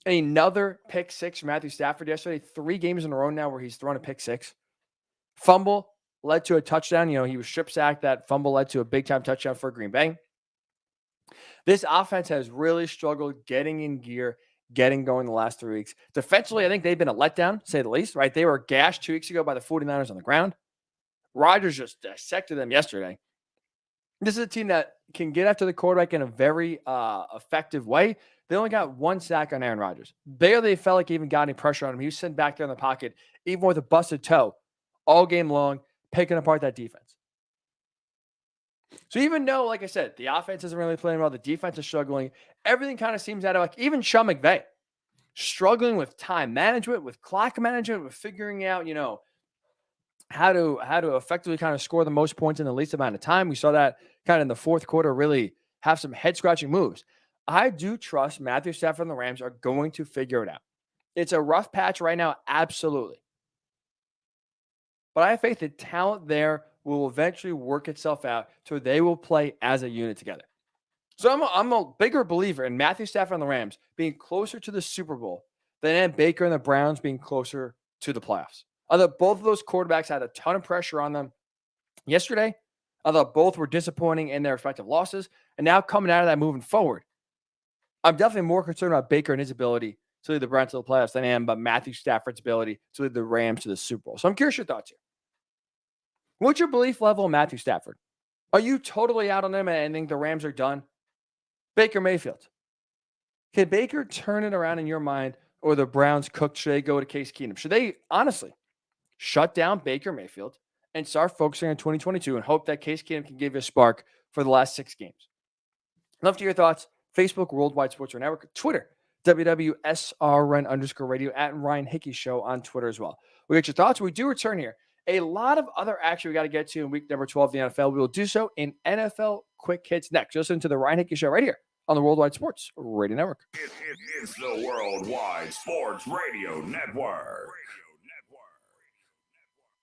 Another pick 6 from Matthew Stafford yesterday. 3 games in a row now where he's thrown a pick 6. Fumble led to a touchdown. He was strip sacked. That fumble led to a big-time touchdown for Green Bay. This offense has really struggled getting in gear, getting going the last 3 weeks. Defensively, I think they've been a letdown, to say the least, right? They were gashed 2 weeks ago by the 49ers on the ground. Rodgers just dissected them yesterday. This is a team that can get after the quarterback in a very effective way. They only got 1 sack on Aaron Rodgers. Barely felt like he even got any pressure on him. He was sitting back there in the pocket, even with a busted toe, all game long, picking apart that defense. So even though, like I said, the offense isn't really playing well, the defense is struggling, everything kind of seems out of whack. Even Sean McVay struggling with time management, with clock management, with figuring out, how to effectively kind of score the most points in the least amount of time. We saw that kind of in the fourth quarter really have some head-scratching moves. I do trust Matthew Stafford and the Rams are going to figure it out. It's a rough patch right now, absolutely. But I have faith that talent there will eventually work itself out so they will play as a unit together. So I'm a bigger believer in Matthew Stafford and the Rams being closer to the Super Bowl than Baker and the Browns being closer to the playoffs. I thought both of those quarterbacks had a ton of pressure on them yesterday. I thought both were disappointing in their respective losses. And now coming out of that moving forward, I'm definitely more concerned about Baker and his ability to lead the Browns to the playoffs than I am about Matthew Stafford's ability to lead the Rams to the Super Bowl. So I'm curious your thoughts here. What's your belief level on Matthew Stafford? Are you totally out on him and think the Rams are done? Baker Mayfield. Can Baker turn it around in your mind, or the Browns cooked? Should they go to Case Keenum? Should they, honestly, shut down Baker Mayfield and start focusing on 2022 and hope that Case Keenum can give you a spark for the last 6 games? Love to hear your thoughts. Facebook, Worldwide Sports Radio Network. Twitter, WWSRN_radio, at Ryan Hickey Show on Twitter as well. We'll get your thoughts. We do return here. A lot of other action we got to get to in week number 12 of the NFL. We will do so in NFL Quick Hits next. Listen to the Ryan Hickey Show right here on the Worldwide Sports Radio Network. It's the Worldwide Sports Radio Network.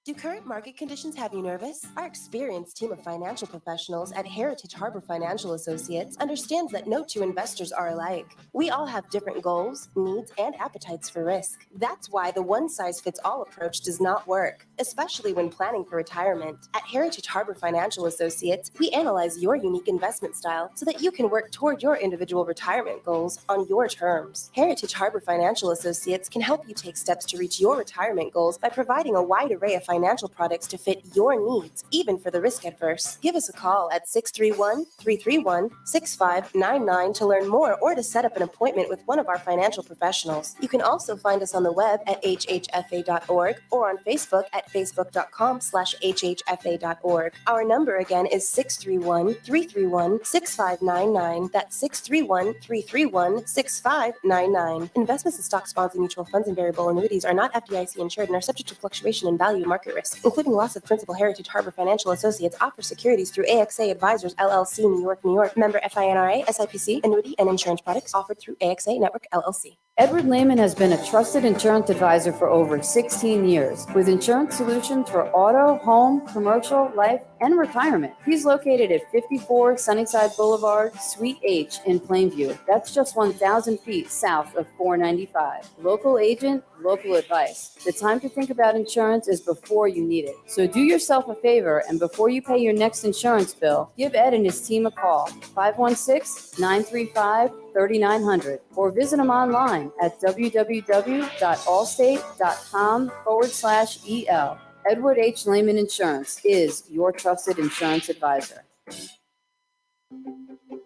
Do current market conditions have you nervous? Our experienced team of financial professionals at Heritage Harbor Financial Associates understands that no 2 investors are alike. We all have different goals, needs, and appetites for risk. That's why the one-size-fits-all approach does not work, especially when planning for retirement. At Heritage Harbor Financial Associates, we analyze your unique investment style so that you can work toward your individual retirement goals on your terms. Heritage Harbor Financial Associates can help you take steps to reach your retirement goals by providing a wide array of financial financial products to fit your needs, even for the risk adverse. Give us a call at 631-331-6599 to learn more or to set up an appointment with one of our financial professionals. You can also find us on the web at hhfa.org or on Facebook at facebook.com/hhfa.org. Our number again is 631-331-6599. That's 631-331-6599. Investments in stocks, bonds, and mutual funds and variable annuities are not FDIC insured and are subject to fluctuation in value and market risk, including loss of principal. Heritage Harbor Financial Associates offers securities through AXA Advisors LLC, New York, New York. Member FINRA, SIPC. Annuity and insurance products offered through AXA Network LLC. Edward Lehman has been a trusted insurance advisor for over 16 years with insurance solutions for auto, home, commercial, life, and retirement. He's located at 54 Sunnyside Boulevard, Suite H in Plainview. That's just 1,000 feet south of 495. Local agent, local advice. The time to think about insurance is before you need it. So do yourself a favor, and before you pay your next insurance bill, give Ed and his team a call, 516-935-3900, or visit them online at www.allstate.com/EL. Edward H. Lehman Insurance is your trusted insurance advisor.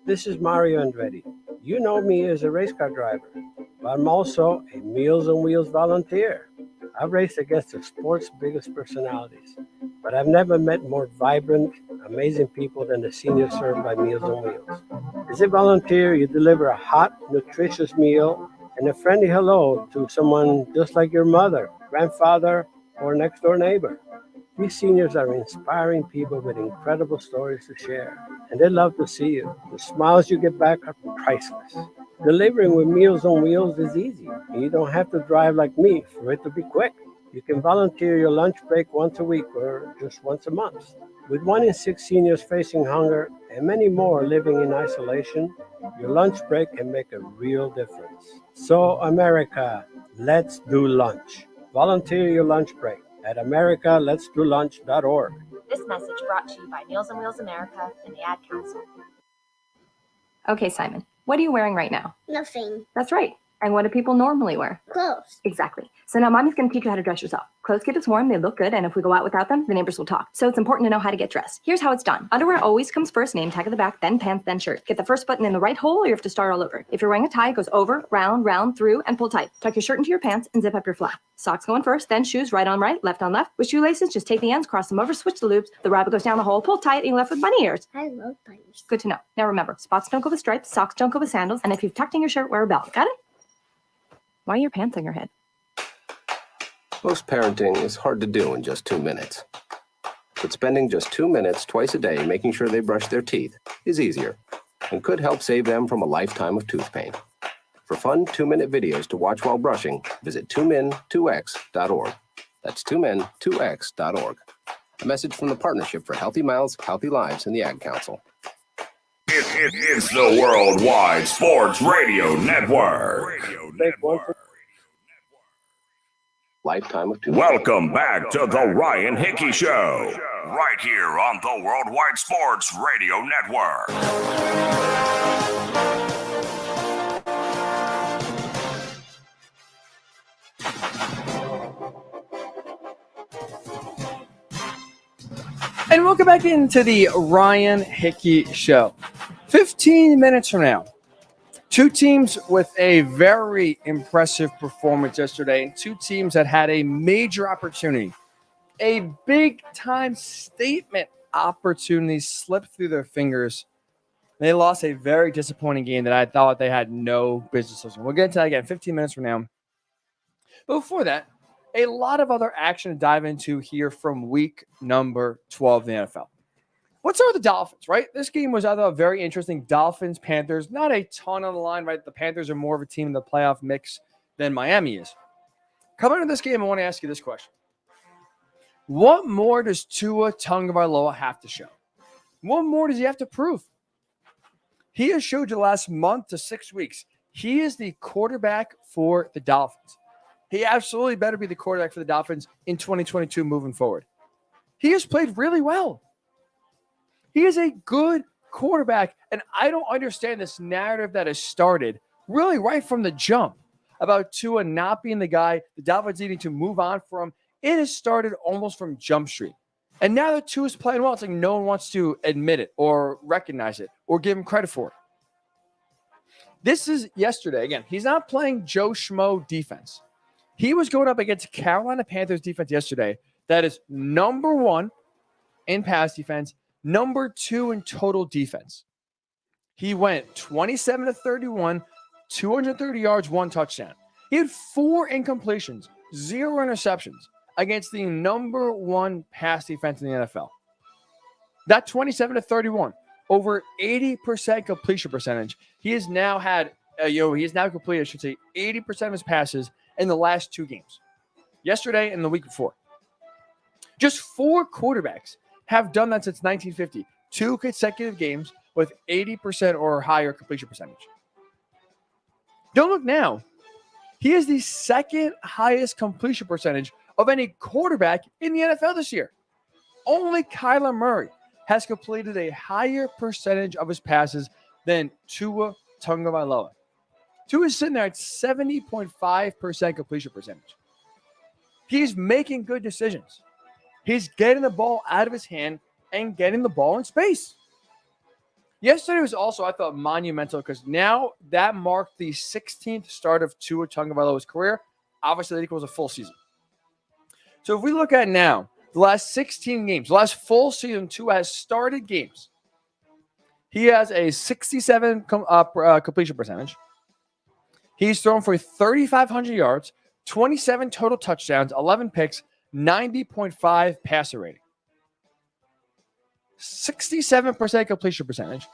This is Mario Andretti. You know me as a race car driver, but I'm also a Meals on Wheels volunteer. I've raced against the sport's biggest personalities, but I've never met more vibrant, amazing people than the seniors served by Meals on Wheels. As a volunteer, you deliver a hot, nutritious meal and a friendly hello to someone just like your mother, grandfather, or next door neighbor. These seniors are inspiring people with incredible stories to share, and they love to see you. The smiles you get back are priceless. Delivering with Meals on Wheels is easy, and you don't have to drive like me for it to be quick. You can volunteer your lunch break once a week or just once a month. With 1 in 6 seniors facing hunger and many more living in isolation, your lunch break can make a real difference. So, America, let's do lunch. Volunteer your lunch break at americaletsdolunch.org. This message brought to you by Meals on Wheels America and the Ad Council. Okay, Simon, what are you wearing right now? Nothing. That's right. And what do people normally wear? Clothes. Exactly. So now mommy's going to teach you how to dress yourself. Clothes keep us warm, they look good, and if we go out without them, the neighbors will talk. So it's important to know how to get dressed. Here's how it's done. Underwear always comes first, name tag at the back, then pants, then shirt. Get the first button in the right hole or you have to start all over. If you're wearing a tie, it goes over, round, round, through, and pull tight. Tuck your shirt into your pants and zip up your flap. Socks going first, then shoes right on right, left on left. With shoelaces, just take the ends, cross them over, switch the loops. The rabbit goes down the hole, pull tight, and you're left with bunny ears. I love bunnies. Good to know. Now remember, spots don't go with stripes, socks don't go with sandals, and if you've tucked in your shirt, wear a belt. Got it? Why are your pants on your head? Most parenting is hard to do in just 2 minutes. But spending just 2 minutes twice a day making sure they brush their teeth is easier and could help save them from a lifetime of tooth pain. For fun 2-minute videos to watch while brushing, visit 2min2x.org. That's 2min2x.org. A message from the Partnership for Healthy Mouths, Healthy Lives, and the Ad Council. It's the Worldwide Sports Radio Network. Lifetime of tooth Welcome back to the Ryan Hickey Show, right here on the Worldwide Sports Radio Network. And welcome back into the Ryan Hickey Show. 15 minutes from now, two teams with a very impressive performance yesterday, and two teams that had a major opportunity, a big-time statement opportunity slipped through their fingers. They lost a very disappointing game that I thought they had no business losing. We'll get into that again 15 minutes from now. But before that, a lot of other action to dive into here from week number 12 of the NFL. Let's start with the Dolphins, right? This game was, I thought, very interesting. Dolphins, Panthers, not a ton on the line, right? The Panthers are more of a team in the playoff mix than Miami is. Coming into this game, I want to ask you this question. What more does Tua Tagovailoa have to show? What more does he have to prove? He has showed you the last month to 6 weeks. He is the quarterback for the Dolphins. He absolutely better be the quarterback for the Dolphins in 2022 moving forward. He has played really well. He is a good quarterback, and I don't understand this narrative that has started really right from the jump about Tua not being the guy the Dolphins needing to move on from it has started almost from Jump Street. And now that Tua is playing well, it's like no one wants to admit it or recognize it or give him credit for it. This is yesterday. Again, he's not playing Joe Schmo defense. He was going up against Carolina Panthers defense yesterday that is number 1 in pass defense, number 2 in total defense. He went 27-31, 230 yards, 1 touchdown. He had 4 incompletions, 0 interceptions against the number 1 pass defense in the NFL. That 27-31, over 80% completion percentage. He has now had, he has now completed, I should say, 80% of his passes in the last 2 games. Yesterday and the week before. Just 4 quarterbacks have done that since 1950. 2 consecutive games with 80% or higher completion percentage. Don't look now. He is the 2nd highest completion percentage of any quarterback in the NFL this year. Only Kyler Murray has completed a higher percentage of his passes than Tua Tagovailoa. Tua is sitting there at 70.5% completion percentage. He's making good decisions. He's getting the ball out of his hand and getting the ball in space. Yesterday was also, I thought, monumental because now that marked the 16th start of Tua Tagovailoa's career. Obviously, that equals a full season. So if we look at now, the last 16 games, the last full season, Tua has started games. He has a 67 completion percentage. He's thrown for 3,500 yards, 27 total touchdowns, 11 picks, 90.5 passer rating. 67% completion percentage,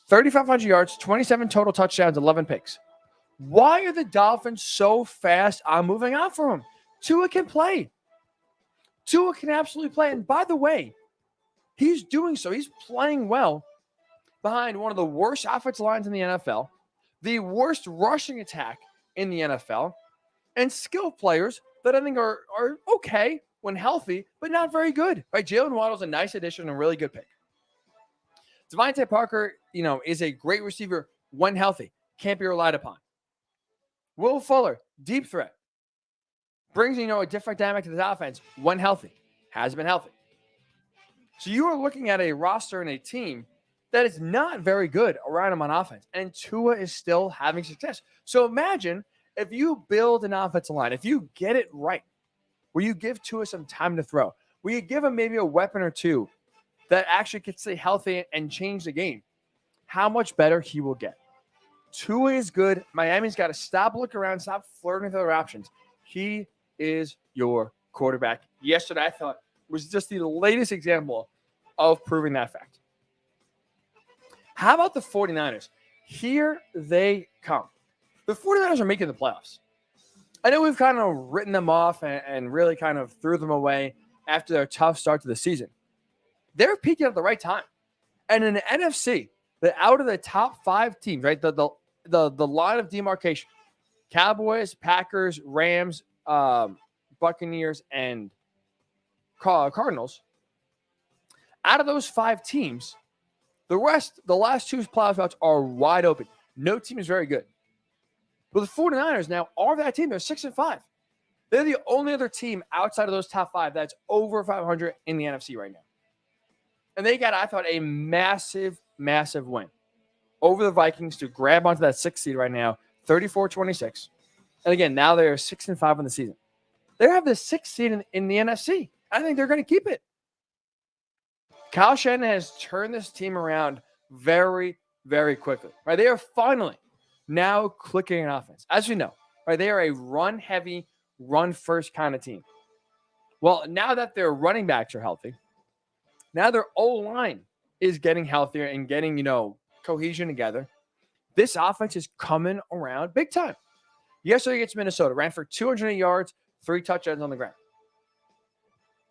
3,500 yards, 27 total touchdowns, 11 picks. Why are the Dolphins so fast on moving on from him? Tua can play. Tua can absolutely play. And by the way, he's doing so. He's playing well behind one of the worst offensive lines in the NFL, the worst rushing attack in the NFL, and skilled players that I think are okay when healthy, but not very good. Right? Jalen Waddle's a nice addition and a really good pick. Devontae Parker, is a great receiver when healthy. Can't be relied upon. Will Fuller, deep threat. Brings, a different dynamic to the offense when healthy. Has been healthy. So you are looking at a roster and a team that is not very good around him on offense. And Tua is still having success. So imagine if you build an offensive line, if you get it right, where you give Tua some time to throw, where you give him maybe a weapon or two that actually can stay healthy and change the game, how much better he will get. Tua is good. Miami's got to stop looking around, stop flirting with other options. He is your quarterback. Yesterday, I thought, was just the latest example of proving that fact. How about the 49ers? Here they come. The 49ers are making the playoffs. I know we've kind of written them off and really kind of threw them away after their tough start to the season. They're peaking at the right time. And in the NFC, out of the top 5 teams, right, the line of demarcation, Cowboys, Packers, Rams, Buccaneers, and Cardinals, out of those 5 teams, the last 2 playoff spots are wide open. No team is very good. But the 49ers now are that team. They're 6-5. They're the only other team outside of those top 5 that's over 500 in the NFC right now. And they got, I thought, a massive, massive win over the Vikings to grab onto that 6th seed right now, 34-26. And again, now they're 6-5 in the season. They have the 6th seed in the NFC. I think they're going to keep it. Kyle Shanahan has turned this team around very, very quickly. Right? They are finally now clicking in offense. As we know, right, they are a run-heavy, run-first kind of team. Well, now that their running backs are healthy, now their O-line is getting healthier and getting, cohesion together. This offense is coming around big time. Yesterday against Minnesota, ran for 208 yards, 3 touchdowns on the ground.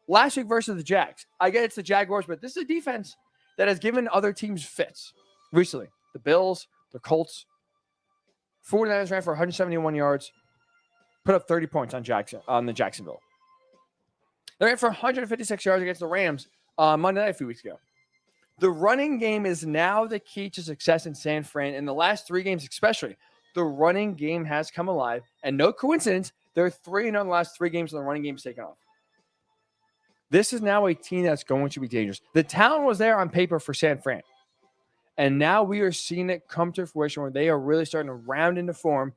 Last week versus the Jags. I get it's the Jaguars, but this is a defense that has given other teams fits recently. The Bills, the Colts. 49ers ran for 171 yards, put up 30 points on the Jacksonville. They ran for 156 yards against the Rams Monday night a few weeks ago. The running game is now the key to success in San Fran. In the last 3 games especially, the running game has come alive. And no coincidence, they're 3-0 in the last 3 games and the running game is taken off. This is now a team that's going to be dangerous. The talent was there on paper for San Fran. And now we are seeing it come to fruition where they are really starting to round into form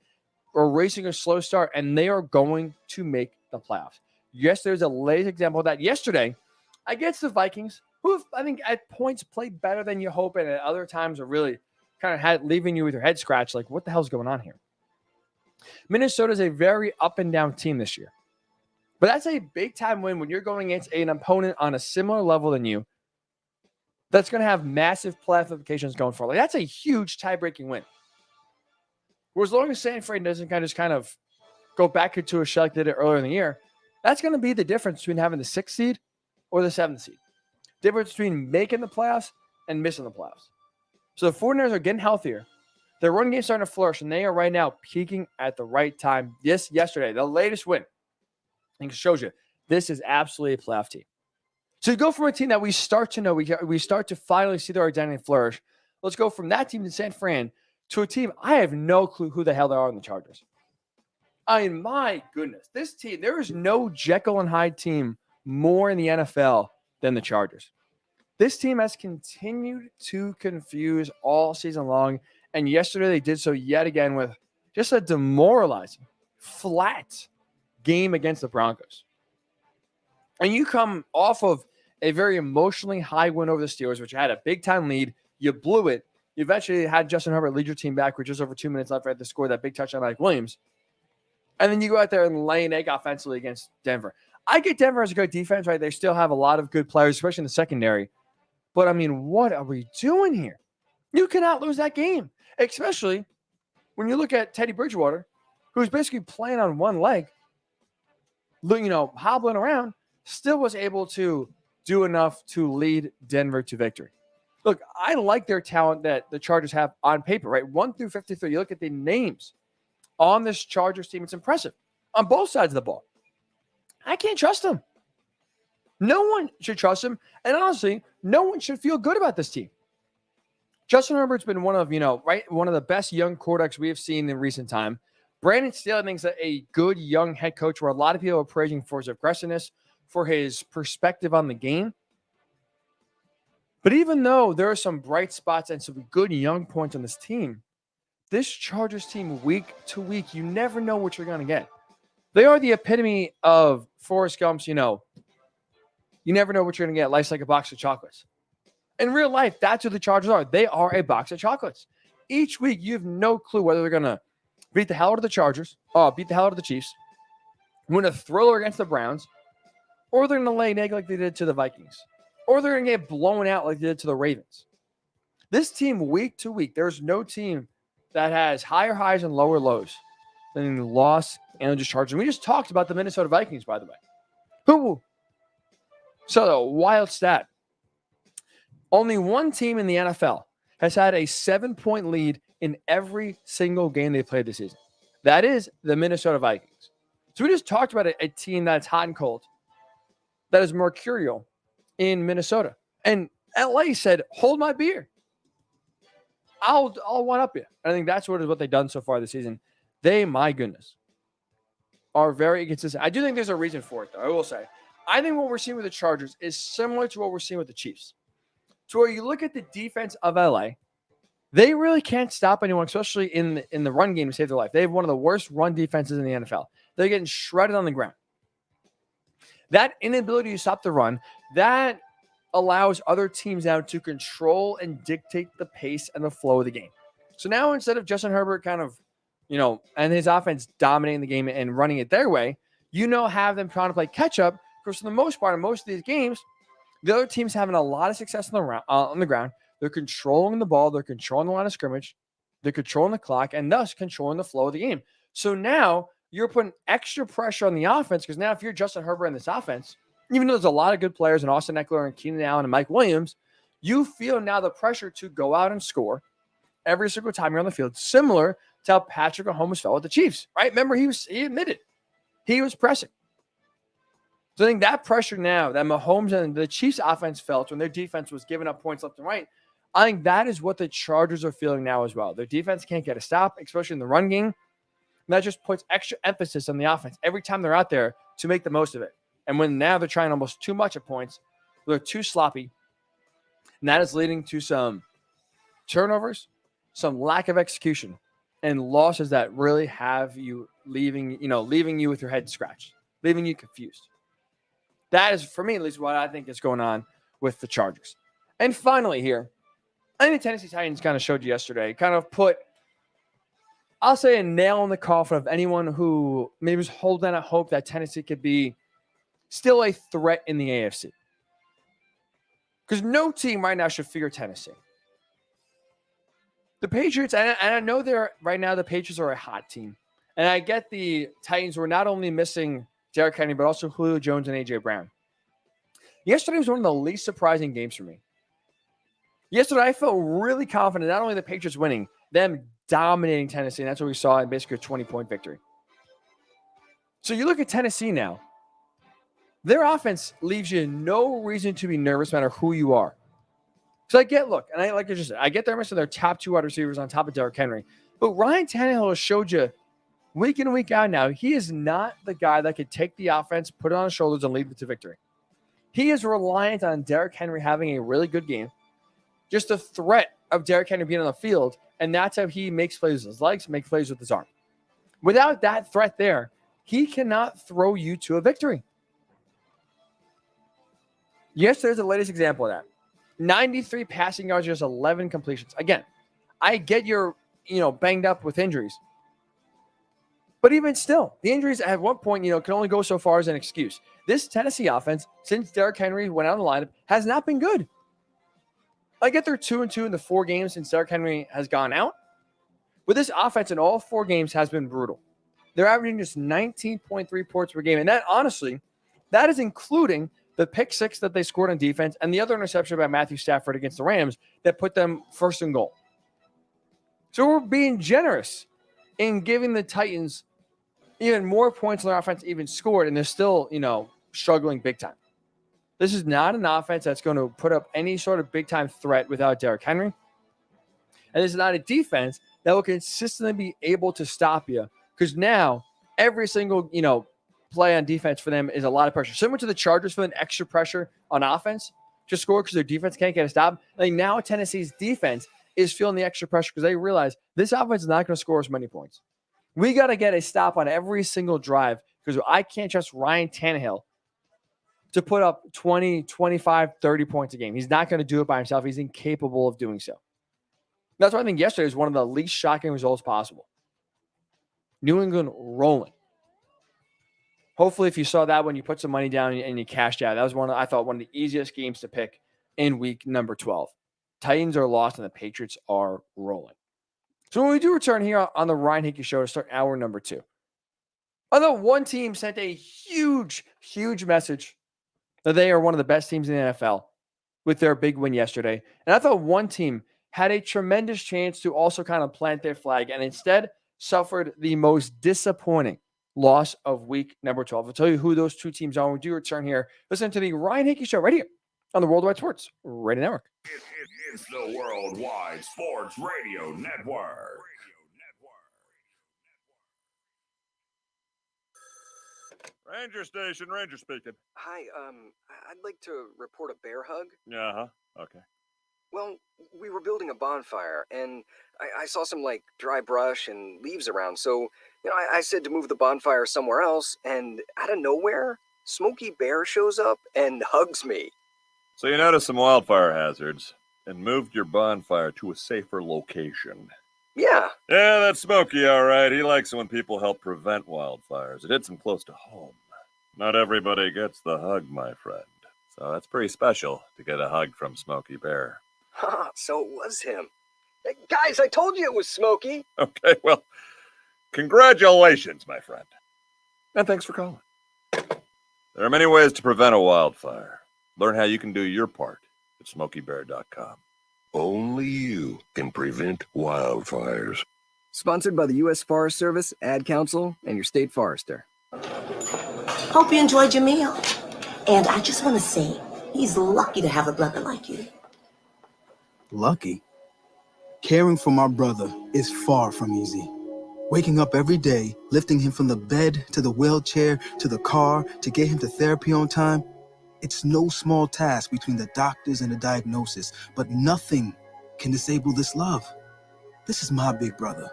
or racing a slow start, and they are going to make the playoffs. Yes, there's a latest example of that yesterday against the Vikings, who have, I think at points played better than you hope, and at other times are really kind of leaving you with your head scratched, like, what the hell's going on here? Minnesota is a very up and down team this year. But that's a big-time win when you're going against an opponent on a similar level than you that's going to have massive playoff implications going forward. Like, that's a huge tie-breaking win. Whereas as long as San Fran doesn't kind of go back into a shell like they did earlier in the year, that's going to be the difference between having the 6th seed or the 7th seed. Difference between making the playoffs and missing the playoffs. So the 49ers are getting healthier. Their run game's starting to flourish, and they are right now peaking at the right time. Yesterday, the latest win. I think it shows you this is absolutely a playoff team. So you go from a team that we start to know, we start to finally see their identity flourish. Let's go from that team to San Fran to a team I have no clue who the hell they are in the Chargers. I mean, my goodness, this team, there is no Jekyll and Hyde team more in the NFL than the Chargers. This team has continued to confuse all season long, and yesterday they did so yet again with just a demoralizing, flat game against the Broncos. And you come off of a very emotionally high win over the Steelers, which had a big-time lead. You blew it. You eventually had Justin Herbert lead your team back with just over 2 minutes left, right, to score that big touchdown by Mike Williams. And then you go out there and lay an egg offensively against Denver. I get Denver as a good defense, right? They still have a lot of good players, especially in the secondary. But, I mean, what are we doing here? You cannot lose that game, especially when you look at Teddy Bridgewater, who's basically playing on one leg, hobbling around, still was able to do enough to lead Denver to victory. Look, I like their talent that the Chargers have on paper, right? 1 through 53. You look at the names on this Chargers team, it's impressive on both sides of the ball. I can't trust them. No one should trust them. And honestly, no one should feel good about this team. Justin Herbert's been one of the best young quarterbacks we have seen in recent time. Brandon Staley thinks that a good young head coach, where a lot of people are praising for his aggressiveness, for his perspective on the game. But even though there are some bright spots and some good young points on this team, this Chargers team, week to week, you never know what you're going to get. They are the epitome of Forrest Gump's, you never know what you're going to get. Life's like a box of chocolates. In real life, that's what the Chargers are. They are a box of chocolates. Each week, you have no clue whether they're going to beat the hell out of the Chargers, beat the hell out of the Chiefs, win a thriller against the Browns, or they're going to lay an egg like they did to the Vikings, or they're going to get blown out like they did to the Ravens. This team, week to week, there's no team that has higher highs and lower lows than the Los Angeles Chargers. And we just talked about the Minnesota Vikings, by the way. So, a wild stat. Only one team in the NFL has had a 7-point lead in every single game they played this season. That is the Minnesota Vikings. So we just talked about a team that's hot and cold, that is mercurial in Minnesota. And LA said, hold my beer. I'll one up you. I think that's what they've done so far this season. They, my goodness, are very inconsistent. I do think there's a reason for it, though. I will say. I think what we're seeing with the Chargers is similar to what we're seeing with the Chiefs. To where you look at the defense of LA, they really can't stop anyone, especially in the run game, to save their life. They have one of the worst run defenses in the NFL. They're getting shredded on the ground. That inability to stop the run, that allows other teams now to control and dictate the pace and the flow of the game. So now instead of Justin Herbert and his offense dominating the game and running it their way, have them trying to play catch up, because for the most part, in most of these games, the other team's having a lot of success on the ground. They're controlling the ball. They're controlling the line of scrimmage. They're controlling the clock and thus controlling the flow of the game. So now you're putting extra pressure on the offense, because now if you're Justin Herbert in this offense, even though there's a lot of good players in Austin Eckler and Keenan Allen and Mike Williams, you feel now the pressure to go out and score every single time you're on the field, similar to how Patrick Mahomes felt with the Chiefs, right? Remember, he admitted he was pressing. So I think that pressure now that Mahomes and the Chiefs offense felt when their defense was giving up points left and right, I think that is what the Chargers are feeling now as well. Their defense can't get a stop, especially in the run game. And that just puts extra emphasis on the offense every time they're out there to make the most of it. And when now they're trying almost too much at points, they're too sloppy. And that is leading to some turnovers, some lack of execution, and losses that really have you leaving you with your head scratched, leaving you confused. That is, for me at least, what I think is going on with the Chargers. And finally here, I think the Tennessee Titans kind of showed you yesterday, kind of put, I'll say, a nail in the coffin of anyone who maybe was holding out hope that Tennessee could be still a threat in the AFC. Because no team right now should fear Tennessee. The Patriots, and I know right now the Patriots are a hot team. And I get the Titans were not only missing Derrick Henry, but also Julio Jones and A.J. Brown. Yesterday was one of the least surprising games for me. Yesterday, I felt really confident, not only the Patriots winning, them dominating Tennessee, and that's what we saw in basically a 20-point victory. So you look at Tennessee now. Their offense leaves you no reason to be nervous no matter who you are. So I get they're missing their top two wide receivers on top of Derrick Henry. But Ryan Tannehill has showed you week in and week out now, he is not the guy that could take the offense, put it on his shoulders, and lead it to victory. He is reliant on Derrick Henry having a really good game. Just the threat of Derrick Henry being on the field, and that's how he makes plays with his legs, makes plays with his arm. Without that threat there, he cannot throw you to a victory. Yes, there's the latest example of that. 93 passing yards, just 11 completions. Again, I get you're banged up with injuries. But even still, the injuries at one point, can only go so far as an excuse. This Tennessee offense, since Derrick Henry went out of the lineup, has not been good. I get they're 2-2 in the 4 games since Derrick Henry has gone out. But this offense in all 4 games has been brutal. They're averaging just 19.3 points per game. And that, honestly, that is including the pick 6 that they scored on defense and the other interception by Matthew Stafford against the Rams that put them first and goal. So we're being generous in giving the Titans even more points on their offense even scored, and they're still, struggling big time. This is not an offense that's going to put up any sort of big-time threat without Derrick Henry. And this is not a defense that will consistently be able to stop you, because now every single, play on defense for them is a lot of pressure. Similar to the Chargers feeling extra pressure on offense to score because their defense can't get a stop. Like now Tennessee's defense is feeling the extra pressure because they realize this offense is not going to score as many points. We got to get a stop on every single drive because I can't trust Ryan Tannehill to put up 20, 25, 30 points a game. He's not going to do it by himself. He's incapable of doing so. That's why I think yesterday was one of the least shocking results possible. New England rolling. Hopefully, if you saw that when you put some money down and you cashed out, that was I thought one of the easiest games to pick in week number 12. Titans are lost and the Patriots are rolling. So when we do return here on the Ryan Hickey Show to start hour number 2, although one team sent a huge, huge message that they are one of the best teams in the NFL with their big win yesterday. And I thought one team had a tremendous chance to also kind of plant their flag and instead suffered the most disappointing loss of week number 12. I'll tell you who those two teams are when we do return here. Listen to the Ryan Hickey Show right here on the Worldwide Sports Radio Network. It's the Worldwide Sports Radio Network. Ranger Station, Ranger speaking. Hi, I'd like to report a bear hug. Okay. Well, we were building a bonfire, and I saw some, dry brush and leaves around, so, I said to move the bonfire somewhere else, and out of nowhere, Smokey Bear shows up and hugs me. So you noticed some wildfire hazards and moved your bonfire to a safer location. Yeah. Yeah, that's Smokey, all right. He likes it when people help prevent wildfires. It hits him close to home. Not everybody gets the hug, my friend. So that's pretty special to get a hug from Smokey Bear. So it was him. Hey, guys, I told you it was Smokey. Okay, well, congratulations, my friend. And thanks for calling. There are many ways to prevent a wildfire. Learn how you can do your part at SmokeyBear.com. Only you can prevent wildfires. Sponsored by the U.S. Forest Service, Ad Council, and your state forester. Hope you enjoyed your meal. And I just want to say, he's lucky to have a brother like you. Lucky? Caring for my brother is far from easy. Waking up every day, lifting him from the bed to the wheelchair to the car to get him to therapy on time. It's no small task between the doctors and the diagnosis, but nothing can disable this love. This is my big brother,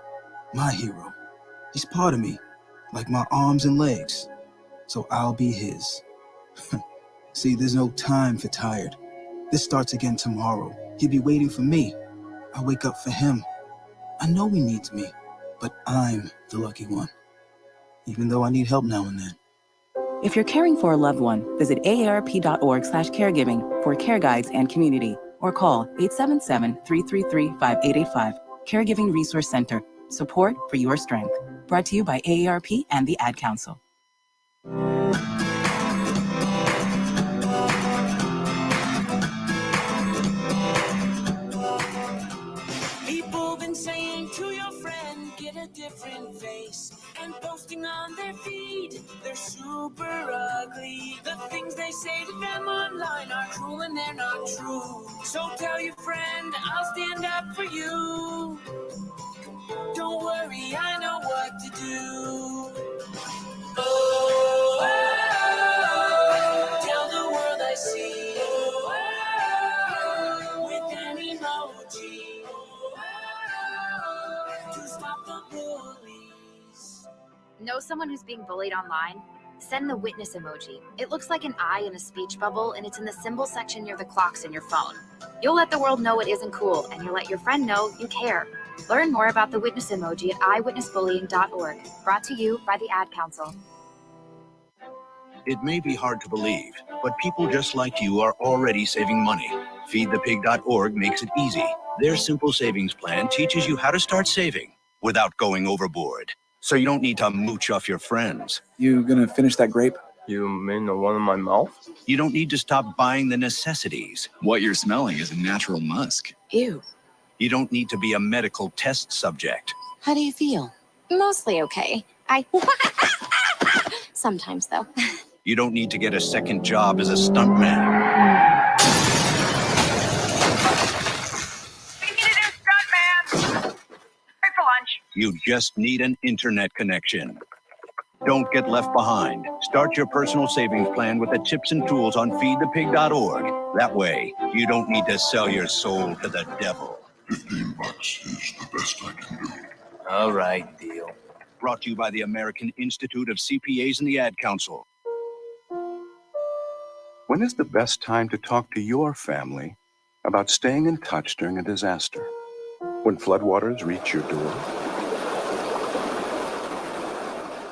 my hero. He's part of me, like my arms and legs, so I'll be his. See, there's no time for tired. This starts again tomorrow. He'll be waiting for me. I wake up for him. I know he needs me, but I'm the lucky one, even though I need help now and then. If you're caring for a loved one, visit aarp.org/caregiving for care guides and community, or call 877-333-5885. Caregiving Resource Center. Support for your strength. Brought to you by AARP and the Ad Council. People been saying to your friend, get a different face, and posting on their feed, they're super ugly. The things they say to them online are cruel and they're not true. So tell your friend, I'll stand up for you. Don't worry, I know what to do. Oh, tell the world I see. With an emoji. To stop the bullies. Know someone who's being bullied online? Send the witness emoji. It looks like an eye in a speech bubble, and it's in the symbol section near the clocks in your phone. You'll let the world know it isn't cool, and you'll let your friend know you care. Learn more about the witness emoji at eyewitnessbullying.org. Brought to you by the Ad Council. It may be hard to believe, but people just like you are already saving money. Feedthepig.org makes it easy. Their simple savings plan teaches you how to start saving without going overboard. So you don't need to mooch off your friends. You gonna finish that grape? You mean the one in my mouth? You don't need to stop buying the necessities. What you're smelling is a natural musk. Ew. You don't need to be a medical test subject. How do you feel? Mostly okay. Sometimes, though. You don't need to get a second job as a stuntman. You just need an internet connection. Don't get left behind. Start your personal savings plan with the tips and tools on feedthepig.org. That way, you don't need to sell your soul to the devil. $15 is the best I can do. All right, deal. Brought to you by the American Institute of CPAs and the Ad Council. When is the best time to talk to your family about staying in touch during a disaster? When floodwaters reach your door?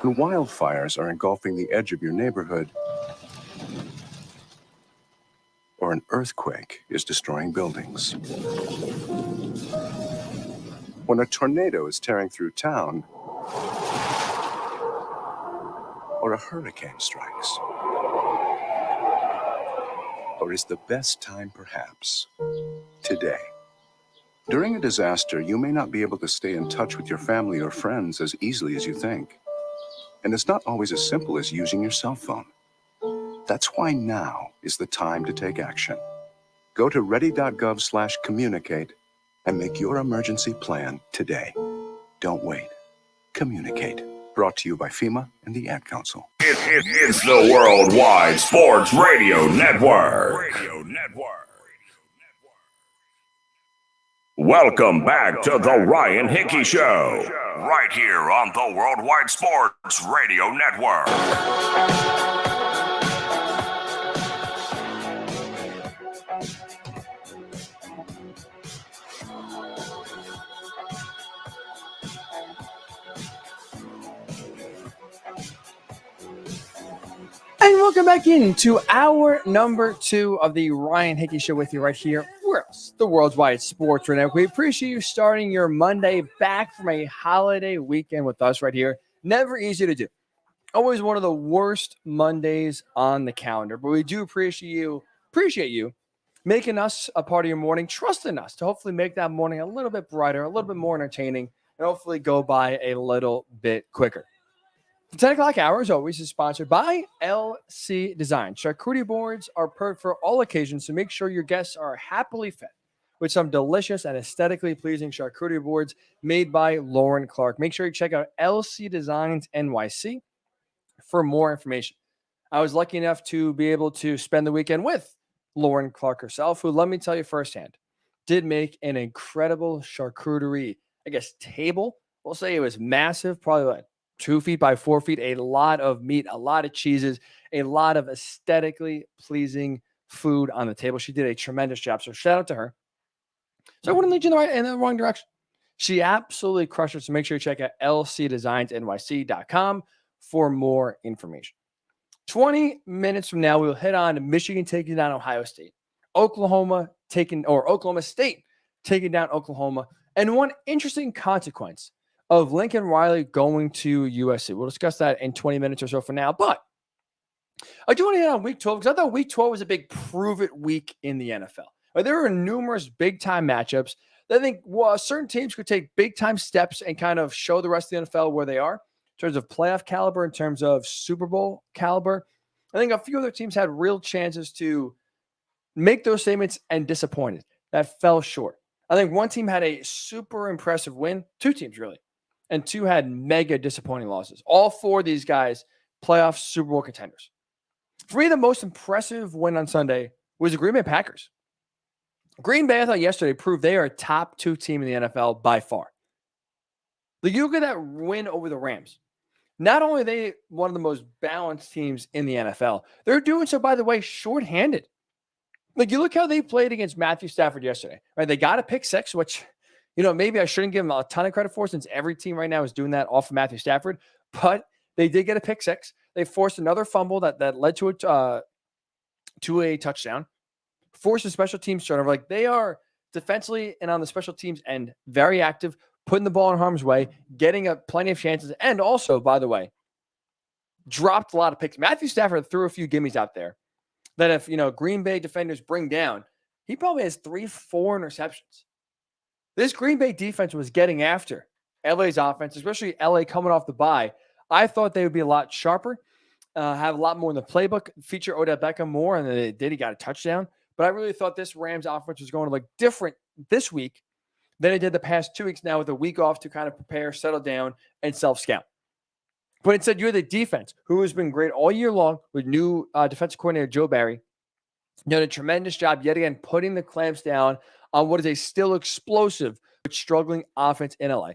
When wildfires are engulfing the edge of your neighborhood? Or an earthquake is destroying buildings? When a tornado is tearing through town? Or a hurricane strikes? Or is the best time perhaps today? During a disaster, you may not be able to stay in touch with your family or friends as easily as you think. And it's not always as simple as using your cell phone. That's why now is the time to take action. Go to ready.gov/communicate and make your emergency plan today. Don't wait. Communicate. Brought to you by FEMA and the Ad Council. It's the Worldwide Sports Radio Network. Welcome back to the Ryan Hickey Show, right here on the Worldwide Sports Radio Network. And welcome back into hour number 2 of the Ryan Hickey Show with you right here. Where else? The Worldwide Sports Network. We appreciate you starting your Monday back from a holiday weekend with us right here. Never easy to do. Always one of the worst Mondays on the calendar. But we do appreciate you making us a part of your morning, trusting us to hopefully make that morning a little bit brighter, a little bit more entertaining, and hopefully go by a little bit quicker. The 10 o'clock hour, as always, is sponsored by LC Design. Charcuterie boards are perfect for all occasions, so make sure your guests are happily fed. with some delicious and aesthetically pleasing charcuterie boards made by Lauren Clark. Make sure you check out LC Designs NYC for more information. I was lucky enough to be able to spend the weekend with Lauren Clark herself, who, let me tell you firsthand, did make an incredible charcuterie, table. We'll say it was massive, probably like 2 feet by 4 feet, a lot of meat, a lot of cheeses, a lot of aesthetically pleasing food on the table. She did a tremendous job. So shout out to her. So I wouldn't lead you in the wrong direction. She absolutely crushed it. So make sure you check out lcdesignsnyc.com for more information. 20 minutes from now, we'll head on to Michigan taking down Ohio State, Oklahoma State taking down Oklahoma, and one interesting consequence of Lincoln Riley going to USC. We'll discuss that in 20 minutes or so from now. But I do want to hit on Week 12 because I thought Week 12 was a big prove-it week in the NFL. There are numerous big-time matchups that I think certain teams could take big-time steps and kind of show the rest of the NFL where they are in terms of playoff caliber, in terms of Super Bowl caliber. I think a few other teams had real chances to make those statements and disappointed. That fell short. I think one team had a super impressive win, two teams really, and two had mega disappointing losses. All four of these guys, playoff Super Bowl contenders. For me, the most impressive win on Sunday was the Green Bay Packers. Green Bay, I thought yesterday, proved they are a top 2 team in the NFL by far. You look at that win over the Rams. Not only are they one of the most balanced teams in the NFL, they're doing so, by the way, shorthanded. You look how they played against Matthew Stafford yesterday. Right? They got a pick 6, which, maybe I shouldn't give them a ton of credit for since every team right now is doing that off of Matthew Stafford. But they did get a pick 6. They forced another fumble that led to a touchdown. Forced a special teams turnover. They are defensively and on the special teams end very active, putting the ball in harm's way, getting plenty of chances, and also, by the way, dropped a lot of picks. Matthew Stafford threw a few gimmies out there that if, Green Bay defenders bring down, he probably has 3-4 interceptions. This Green Bay defense was getting after LA's offense, especially LA coming off the bye. I thought they would be a lot sharper, have a lot more in the playbook, feature Odell Beckham more, and they did. He got a touchdown. But I really thought this Rams offense was going to look different this week than it did the past 2 weeks now with a week off to kind of prepare, settle down, and self-scout. But instead, you're the defense, who has been great all year long with new defensive coordinator Joe Barry. Done a tremendous job yet again putting the clamps down on what is a still explosive but struggling offense in LA.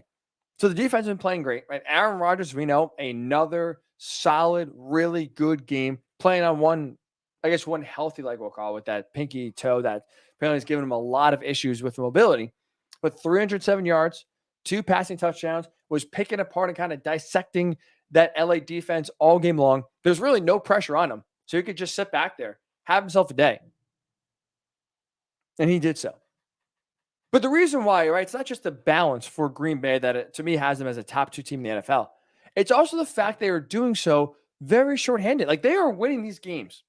So the defense has been playing great, right? Aaron Rodgers, we know, another solid, really good game, playing on one healthy leg, we'll call it, with that pinky toe that apparently has given him a lot of issues with mobility. But 307 yards, 2 passing touchdowns, was picking apart and kind of dissecting that LA defense all game long. There's really no pressure on him. So he could just sit back there, have himself a day. And he did so. But the reason why, right, it's not just the balance for Green Bay that to me has them as a top 2 team in the NFL. It's also the fact they are doing so very shorthanded. They are winning these games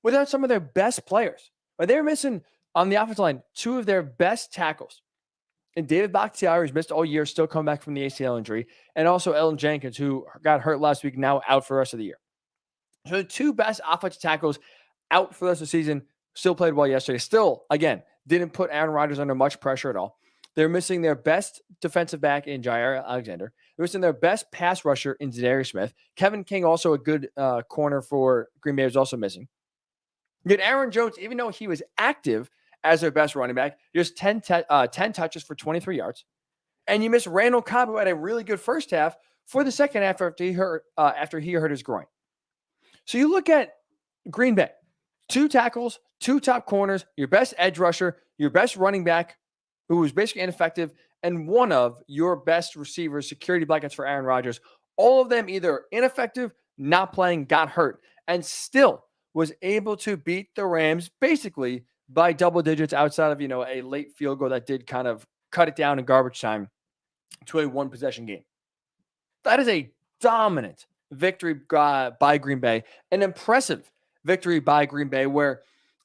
without some of their best players. But they're missing on the offensive line 2 of their best tackles. And David Bakhtiari, who's missed all year, still coming back from the ACL injury. And also Ellen Jenkins, who got hurt last week, now out for the rest of the year. So the 2 best offensive tackles out for the rest of the season, still played well yesterday. Still, again, didn't put Aaron Rodgers under much pressure at all. They're missing their best defensive back in Jair Alexander. They're missing their best pass rusher in Zadarius Smith. Kevin King, also a good corner for Green Bay, was also missing. Yet Aaron Jones, even though he was active as their best running back, just 10 touches for 23 yards. And you miss Randall Cobb, who had a really good first half, for the second half after he hurt his groin. So you look at Green Bay, 2 tackles, 2 top corners, your best edge rusher, your best running back, who was basically ineffective, and one of your best receivers, security blankets for Aaron Rodgers. All of them either ineffective, not playing, got hurt, and still was able to beat the Rams basically by double digits outside of, a late field goal that did kind of cut it down in garbage time to a 1-possession game. That is a dominant victory by Green Bay, an impressive victory by Green Bay, where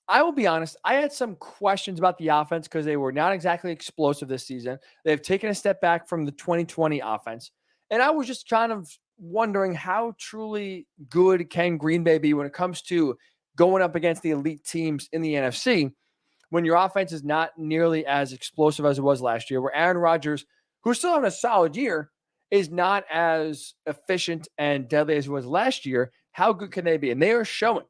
I will be honest, I had some questions about the offense because they were not exactly explosive this season. They've taken a step back from the 2020 offense. And I was just kind of wondering how truly good can Green Bay be when it comes to going up against the elite teams in the NFC. when your offense is not nearly as explosive as it was last year, where Aaron Rodgers, who's still having a solid year, is not as efficient and deadly as it was last year, how good can they be? And they are showing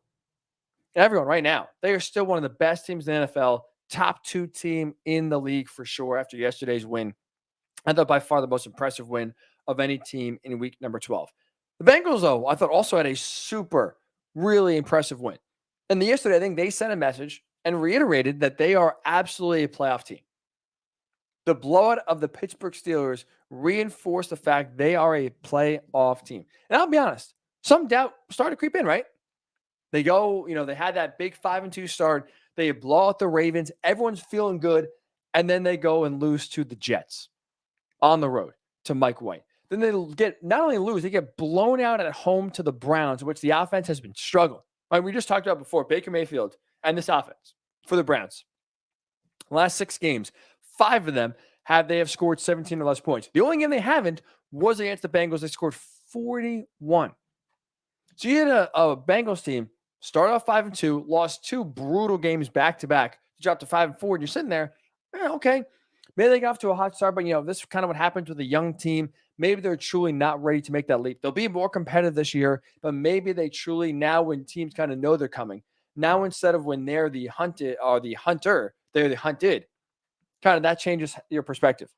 everyone right now, they are still one of the best teams in the NFL, top 2 team in the league for sure after yesterday's win. I thought by far the most impressive win of any team in week number 12. The Bengals, though, I thought also had a super, really impressive win. And yesterday, I think they sent a message and reiterated that they are absolutely a playoff team. The blowout of the Pittsburgh Steelers reinforced the fact they are a playoff team. And I'll be honest, some doubt started to creep in, right? They go, they had that big 5-2 start. They blow out the Ravens. Everyone's feeling good. And then they go and lose to the Jets on the road to Mike White. Then they get not only lose, they get blown out at home to the Browns, which the offense has been struggling. Right? We just talked about before, Baker Mayfield and this offense for the Browns. Last 6 games, 5 of them they have scored 17 or less points. The only game they haven't was against the Bengals. They scored 41. So you had a Bengals team start off 5-2, lost 2 brutal games back to back, dropped to 5-4, and you're sitting there, okay. Maybe they got off to a hot start, but this is kind of what happens with a young team. Maybe they're truly not ready to make that leap. They'll be more competitive this year, but maybe they truly now, when teams kind of know they're coming, now instead of when they're the hunted or the hunter, they're the hunted. Kind of that changes your perspective.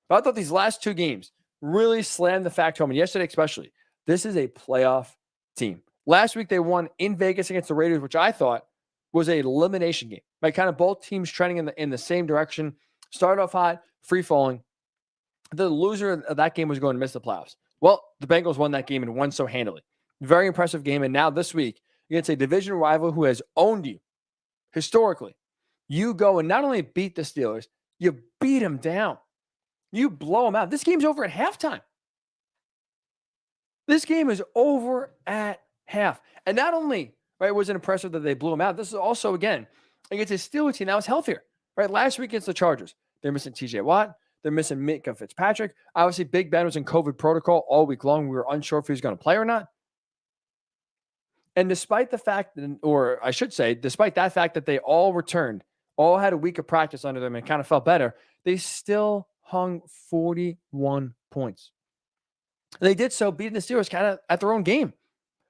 But I thought these last 2 games really slammed the fact home, and yesterday especially, this is a playoff team. Last week they won in Vegas against the Raiders, which I thought was an elimination game. Like kind of both teams trending in the same direction. Started off hot, free falling. The loser of that game was going to miss the playoffs. Well, the Bengals won that game and won so handily. Very impressive game. And now this week, against a division rival who has owned you historically, you go and not only beat the Steelers, you beat them down. You blow them out. This game's over at halftime. This game is over at half. And not only was it impressive that they blew them out, this is also, again, against a Steelers team that was healthier. Right? Last week against the Chargers, they're missing TJ Watt. They're missing Minka Fitzpatrick. Obviously, Big Ben was in COVID protocol all week long. We were unsure if he was going to play or not. And despite the fact, or I should say, despite that fact that they all returned, all had a week of practice under them and kind of felt better, they still hung 41 points. And they did so beating the Steelers kind of at their own game.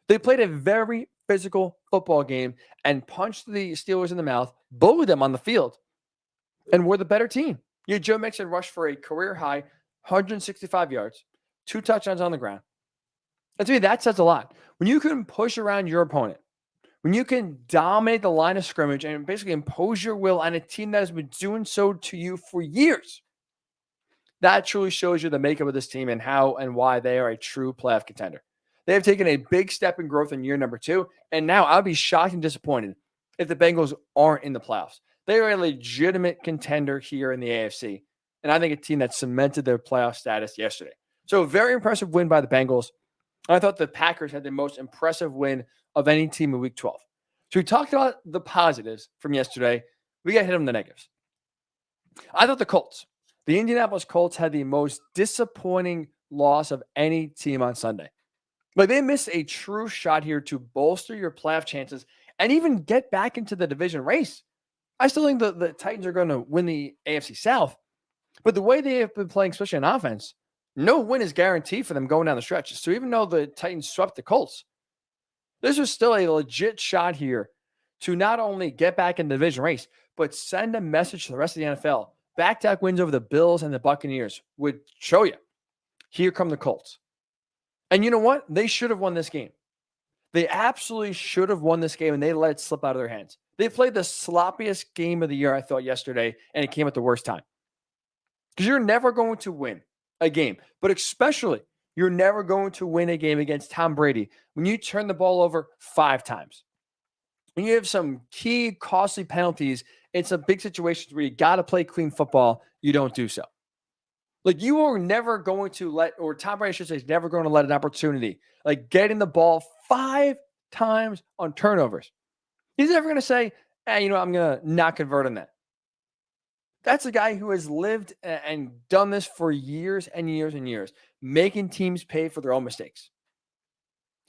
They played a very physical football game and punched the Steelers in the mouth, bullied them on the field, and were the better team. You had Joe Mixon rush for a career-high 165 yards, 2 touchdowns on the ground. And to me, that says a lot. When you can push around your opponent, when you can dominate the line of scrimmage and basically impose your will on a team that has been doing so to you for years, that truly shows you the makeup of this team and how and why they are a true playoff contender. They have taken a big step in growth in year number 2, and now I'll be shocked and disappointed if the Bengals aren't in the playoffs. They are a legitimate contender here in the AFC, and I think a team that cemented their playoff status yesterday. So a very impressive win by the Bengals. I thought the Packers had the most impressive win of any team in Week 12. So we talked about the positives from yesterday. We got to hit on the negatives. I thought the Indianapolis Colts had the most disappointing loss of any team on Sunday. Like they missed a true shot here to bolster your playoff chances and even get back into the division race. I still think the Titans are going to win the AFC South, but the way they have been playing, especially on offense, no win is guaranteed for them going down the stretch. So even though the Titans swept the Colts, this was still a legit shot here to not only get back in the division race, but send a message to the rest of the NFL. Back-to-back wins over the Bills and the Buccaneers would show you, here come the Colts. And you know what? They should have won this game. They absolutely should have won this game, and they let it slip out of their hands. They played the sloppiest game of the year, I thought, yesterday, and it came at the worst time. Because you're never going to win a game, but especially you're never going to win a game against Tom Brady when you turn the ball over 5 times. When you have some key costly penalties in some big situations where you got to play clean football, you don't do so. Like you are never going to let, or Tom Brady should say, is never going to let an opportunity, like getting the ball 5 times on turnovers. He's never going to say, I'm going to not convert on that. That's a guy who has lived and done this for years and years and years, making teams pay for their own mistakes.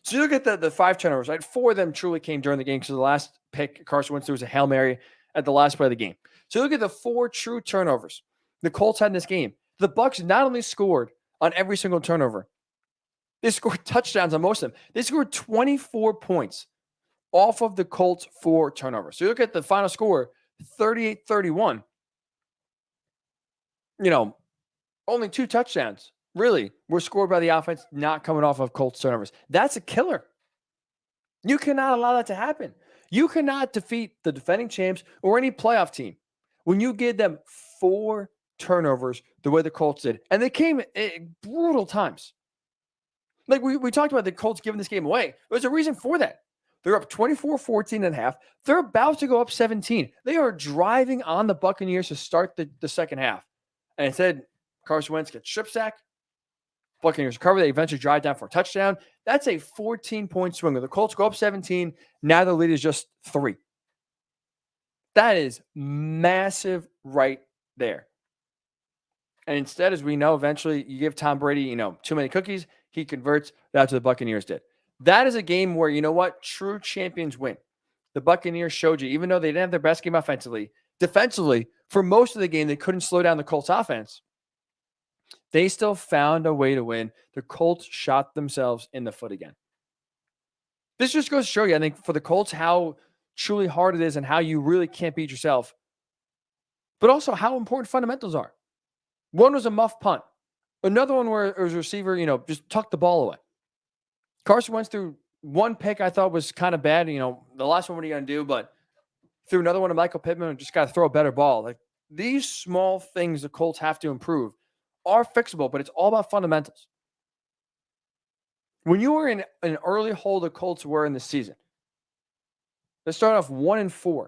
So you look at the 5 turnovers, right? 4 of them truly came during the game because the last pick Carson Wentz threw was a Hail Mary. at the last play of the game. So look at the 4 true turnovers the Colts had in this game. The Bucs not only scored on every single turnover, they scored touchdowns on most of them. They scored 24 points off of the Colts 4 turnovers. So you look at the final score, 38-31. Only 2 touchdowns really were scored by the offense not coming off of Colts turnovers. That's a killer. You cannot allow that to happen. You cannot defeat the defending champs or any playoff team when you give them 4 turnovers the way the Colts did. And they came at brutal times. Like we talked about the Colts giving this game away. There's a reason for that. They're up 24-14 and a half. They're about to go up 17. They are driving on the Buccaneers to start the second half. And instead, Carson Wentz gets strip sack. Buccaneers recover. They eventually drive down for a touchdown. That's a 14-point swing. The Colts go up 17. Now the lead is just 3. That is massive right there. And instead, as we know, eventually you give Tom Brady, too many cookies. He converts. That's what the Buccaneers did. That is a game where, true champions win. The Buccaneers showed you, even though they didn't have their best game offensively, defensively, for most of the game, they couldn't slow down the Colts offense. They still found a way to win. The Colts shot themselves in the foot again. This just goes to show you, I think, for the Colts, how truly hard it is and how you really can't beat yourself, but also how important fundamentals are. One was a muff punt. Another one where it was a receiver, just tucked the ball away. Carson Wentz threw one pick I thought was kind of bad. The last one, what are you going to do? But threw another one to Michael Pittman and just got to throw a better ball. Like, these small things the Colts have to improve are fixable, but it's all about fundamentals. When you were in an early hole the Colts were in the season, they started off 1-4.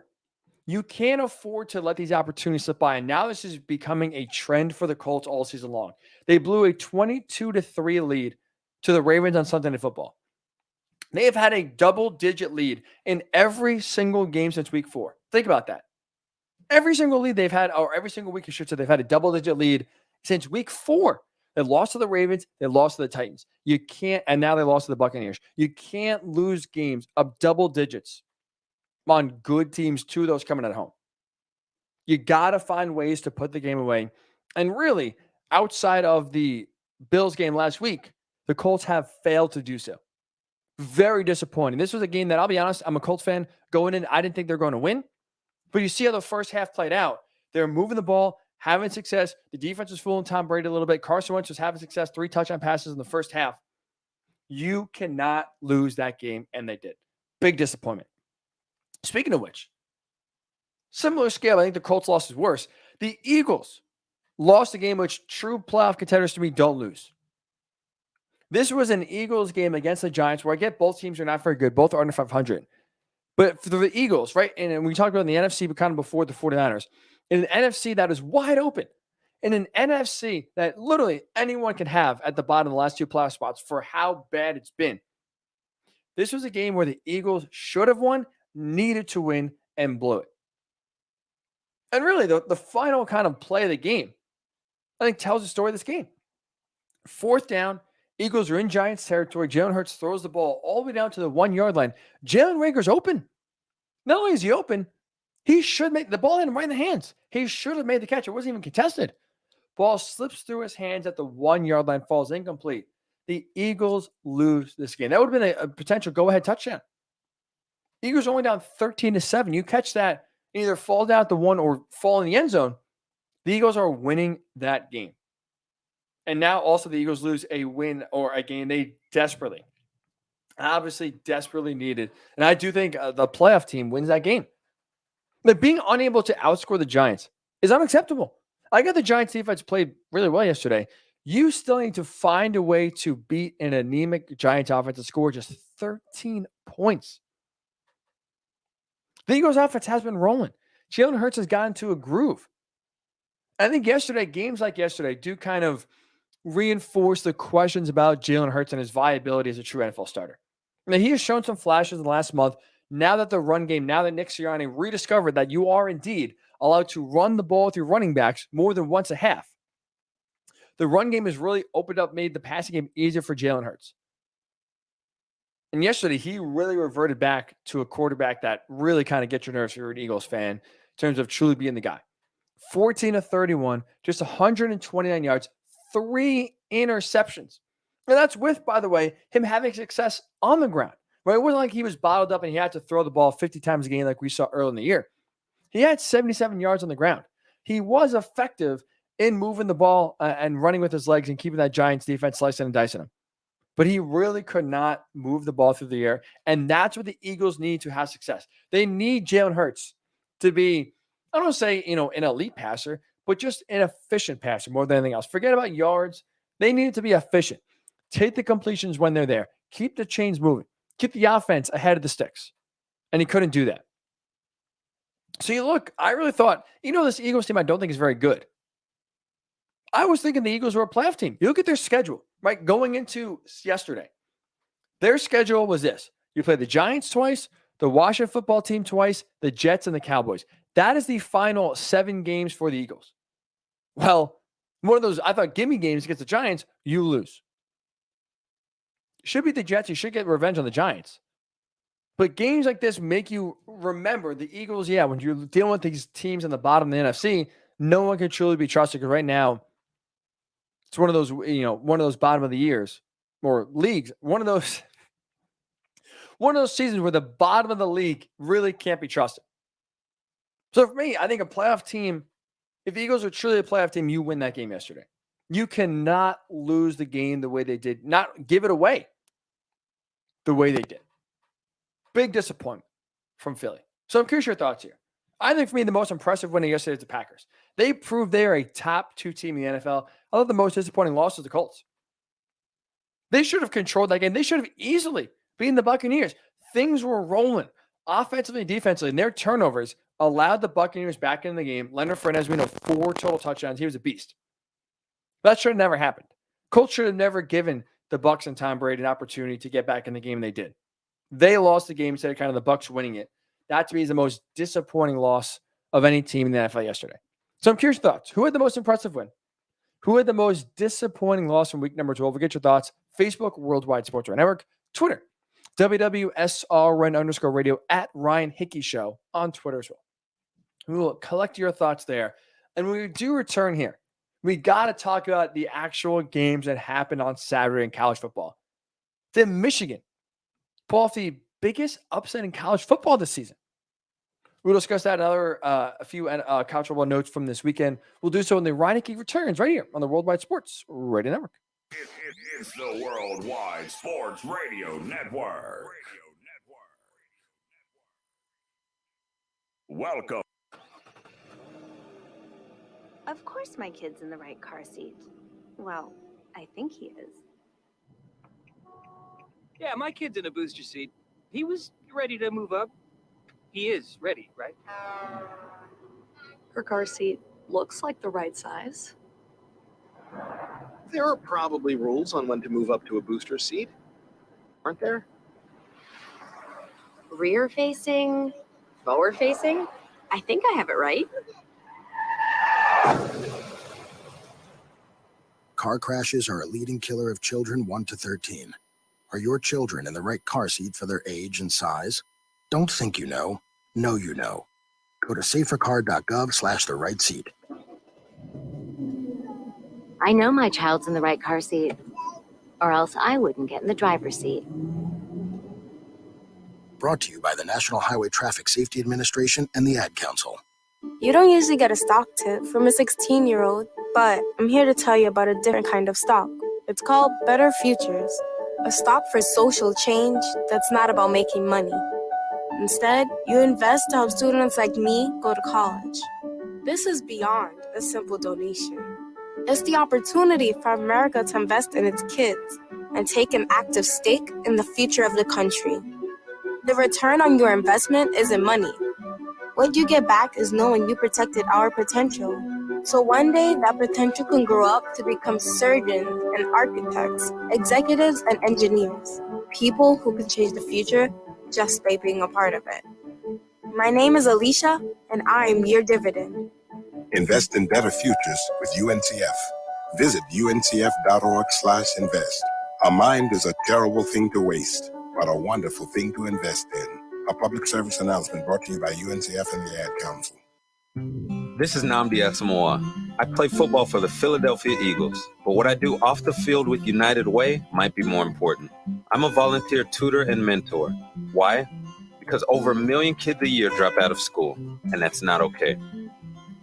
You can't afford to let these opportunities slip by. And now this is becoming a trend for the Colts all season long. They blew a 22-3 lead to the Ravens on Sunday Night Football. They have had a double-digit lead in every single game since week 4. Think about that. Every single lead they've had, or every single week, I should say, they've had a double-digit lead since week 4. They lost to the Ravens. They lost to the Titans. You can't, and now they lost to the Buccaneers. You can't lose games of double digits on good teams, 2 of those coming at home. You got to find ways to put the game away. And really, outside of the Bills game last week, the Colts have failed to do so. Very disappointing. This was a game that, I'll be honest, I'm a Colts fan. Going in, I didn't think they're going to win. But you see how the first half played out. They're moving the ball, having success. The defense was fooling Tom Brady a little bit. Carson Wentz was having success, 3 touchdown passes in the first half. You cannot lose that game, and they did. Big disappointment. Speaking of which, similar scale, I think the Colts loss is worse. The Eagles lost a game which true playoff contenders to me don't lose. This was an Eagles game against the Giants where I get both teams are not very good. Both are under 500. But for the Eagles, right, and we talked about in the NFC, but kind of before the 49ers, in an NFC that is wide open, in an NFC that literally anyone can have at the bottom of the last 2 playoff spots for how bad it's been. This was a game where the Eagles should have won, needed to win, and blew it. And really, the final kind of play of the game, I think, tells the story of this game. 4th down, Eagles are in Giants territory. Jalen Hurts throws the ball all the way down to the 1-yard line. Jalen Reagor's open. Not only is he open, he should make the ball hit him right in the hands. He should have made the catch. It wasn't even contested. Ball slips through his hands at the 1-yard line, falls incomplete. The Eagles lose this game. That would have been a potential go-ahead touchdown. Eagles are only down 13-7. You catch that, either fall down at the 1 or fall in the end zone. The Eagles are winning that game. And now also the Eagles lose a win or a game they desperately needed. And I do think the playoff team wins that game. But being unable to outscore the Giants is unacceptable. I got the Giants defense played really well yesterday. You still need to find a way to beat an anemic Giants offense and score just 13 points. The Eagles offense has been rolling. Jalen Hurts has gotten to a groove. I think games like yesterday do kind of reinforce the questions about Jalen Hurts and his viability as a true NFL starter. Now, he has shown some flashes in the last month. Now that the run game, now that Nick Sirianni rediscovered that you are indeed allowed to run the ball with your running backs more than once a half, the run game has really opened up, made the passing game easier for Jalen Hurts. And yesterday, he really reverted back to a quarterback that really kind of gets your nerves if you're an Eagles fan. terms of truly being the guy. 14 of 31, just 129 yards, 3 interceptions. And that's with, by the way, him having success on the ground. Right? It wasn't like he was bottled up and he had to throw the ball 50 times a game like we saw early in the year. He had 77 yards on the ground. He was effective in moving the ball and running with his legs and keeping that Giants defense slicing and dicing him. But he really could not move the ball through the air. And that's what the Eagles need to have success. They need Jalen Hurts to be, I don't want to say, an elite passer, but just an efficient passer more than anything else. Forget about yards. They need it to be efficient. Take the completions when they're there. Keep the chains moving. Keep the offense ahead of the sticks. And he couldn't do that. So you look, I really thought, this Eagles team I don't think is very good. I was thinking the Eagles were a playoff team. You look at their schedule, right? Going into yesterday, their schedule was this. You play the Giants twice, the Washington football team twice, the Jets and the Cowboys. That is the final 7 games for the Eagles. Well, one of those, I thought, gimme games against the Giants, you lose. You should beat the Jets. You should get revenge on the Giants. But games like this make you remember the Eagles, when you're dealing with these teams in the bottom of the NFC, no one can truly be trusted because right now, it's one of those bottom of the years or leagues, one of those seasons where the bottom of the league really can't be trusted. So for me, I think a playoff team, if the Eagles are truly a playoff team, you win that game yesterday. You cannot lose the game the way they did, not give it away the way they did. Big disappointment from Philly. So I'm curious your thoughts here. I think for me, the most impressive winning yesterday is the Packers. They proved they are a top 2 team in the NFL. I thought the most disappointing loss was the Colts. They should have controlled that game. They should have easily beaten the Buccaneers. Things were rolling offensively and defensively, and their turnovers allowed the Buccaneers back in the game. Leonard Fournette, as we know, 4 total touchdowns. He was a beast. That should have never happened. Colts should have never given the Bucs and Tom Brady an opportunity to get back in the game. They did. They lost the game instead of kind of the Bucs winning it. That to me is the most disappointing loss of any team in the NFL yesterday. So I'm curious thoughts. Who had the most impressive win? Who had the most disappointing loss from week number 12? We'll get your thoughts. Facebook, Worldwide Sports Radio Network. Twitter, WWSRN_radio at Ryan Hickey Show on Twitter as well. We will collect your thoughts there. And when we do return here, we got to talk about the actual games that happened on Saturday in college football. Did Michigan pull off the biggest upset in college football this season? We'll discuss that and a few college football notes from this weekend. We'll do so when the Ryan Hickey returns right here on the Worldwide Sports Radio Network. It's the Worldwide Sports Radio Network. Welcome. Of course my kid's in the right car seat. Well, I think he is. Yeah, my kid's in a booster seat. He was ready to move up. He is ready, right? Her car seat looks like the right size. There are probably rules on when to move up to a booster seat, aren't there? Rear facing, forward facing? I think I have it right. Car crashes are a leading killer of children 1 to 13. Are your children in the right car seat for their age and size? Don't think you know. Know you know. Go to safercar.gov/the right seat. I know my child's in the right car seat, or else I wouldn't get in the driver's seat. Brought to you by the National Highway Traffic Safety Administration and the Ad Council. You don't usually get a stock tip from a 16-year-old, but I'm here to tell you about a different kind of stock. It's called Better Futures, a stock for social change that's not about making money. Instead, you invest to help students like me go to college. This is beyond a simple donation. It's the opportunity for America to invest in its kids and take an active stake in the future of the country. The return on your investment isn't money. What you get back is knowing you protected our potential. So one day, that potential can grow up to become surgeons and architects, executives and engineers, people who can change the future just by being a part of it. My name is Alicia, and I'm your dividend. Invest in better futures with UNCF. Visit uncf.org/invest. A mind is a terrible thing to waste, but a wonderful thing to invest in. A public service announcement brought to you by UNCF and the Ad Council. This is Nnamdi Asamoah. I play football for the Philadelphia Eagles, but what I do off the field with United Way might be more important. I'm a volunteer tutor and mentor. Why? Because over 1 million kids a year drop out of school, and that's not okay.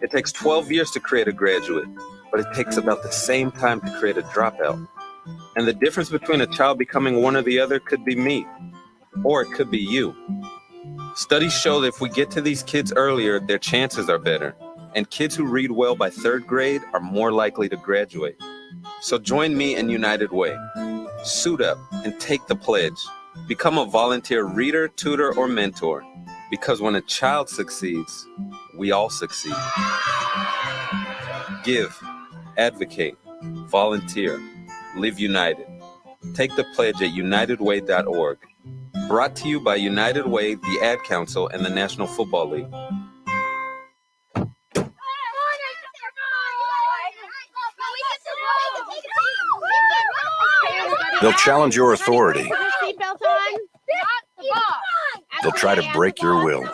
It takes 12 years to create a graduate, but it takes about the same time to create a dropout. And the difference between a child becoming one or the other could be me, or it could be you. Studies show that if we get to these kids earlier, their chances are better. And kids who read well by 3rd grade are more likely to graduate. So join me in United Way. Suit up and take the pledge. Become a volunteer reader, tutor, or mentor. Because when a child succeeds, we all succeed. Give, advocate, volunteer, live united. Take the pledge at unitedway.org. Brought to you by United Way, the Ad Council, and the National Football League. They'll challenge your authority. They'll try to break your will.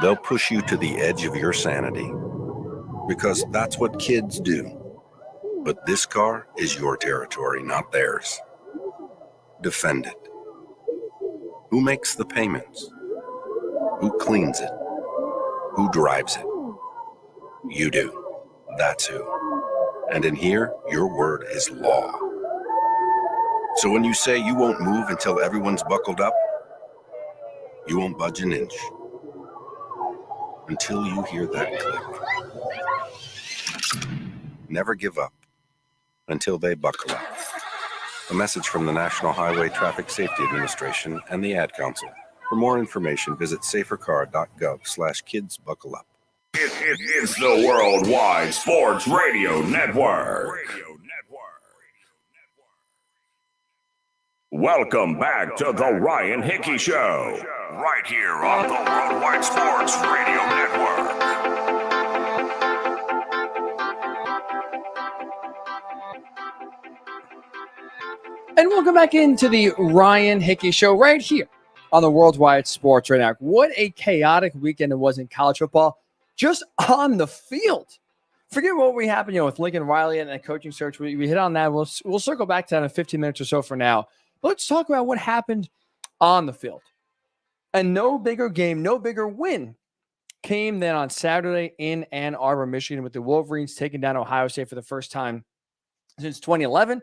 They'll push you to the edge of your sanity. Because that's what kids do. But this car is your territory, not theirs. Defend it. Who makes the payments? Who cleans it? Who drives it? You do. That's who. And in here, your word is law. So when you say you won't move until everyone's buckled up, you won't budge an inch until you hear that click. Never give up until they buckle up. A message from the National Highway Traffic Safety Administration and the Ad Council. For more information, visit safercar.gov/kidsbuckleup. It's the Worldwide Sports Radio Network. Welcome back to the Ryan Hickey Show, right here on the Worldwide Sports Radio Network. And welcome back into the Ryan Hickey Show right here on the Worldwide Sports Radio Network. What a chaotic weekend it was in college football, just on the field. Forget what we happened, with Lincoln Riley and the coaching search. We hit on that. We'll circle back to that in 15 minutes or so for now. But let's talk about what happened on the field. And no bigger game, no bigger win came than on Saturday in Ann Arbor, Michigan, with the Wolverines taking down Ohio State for the first time since 2011.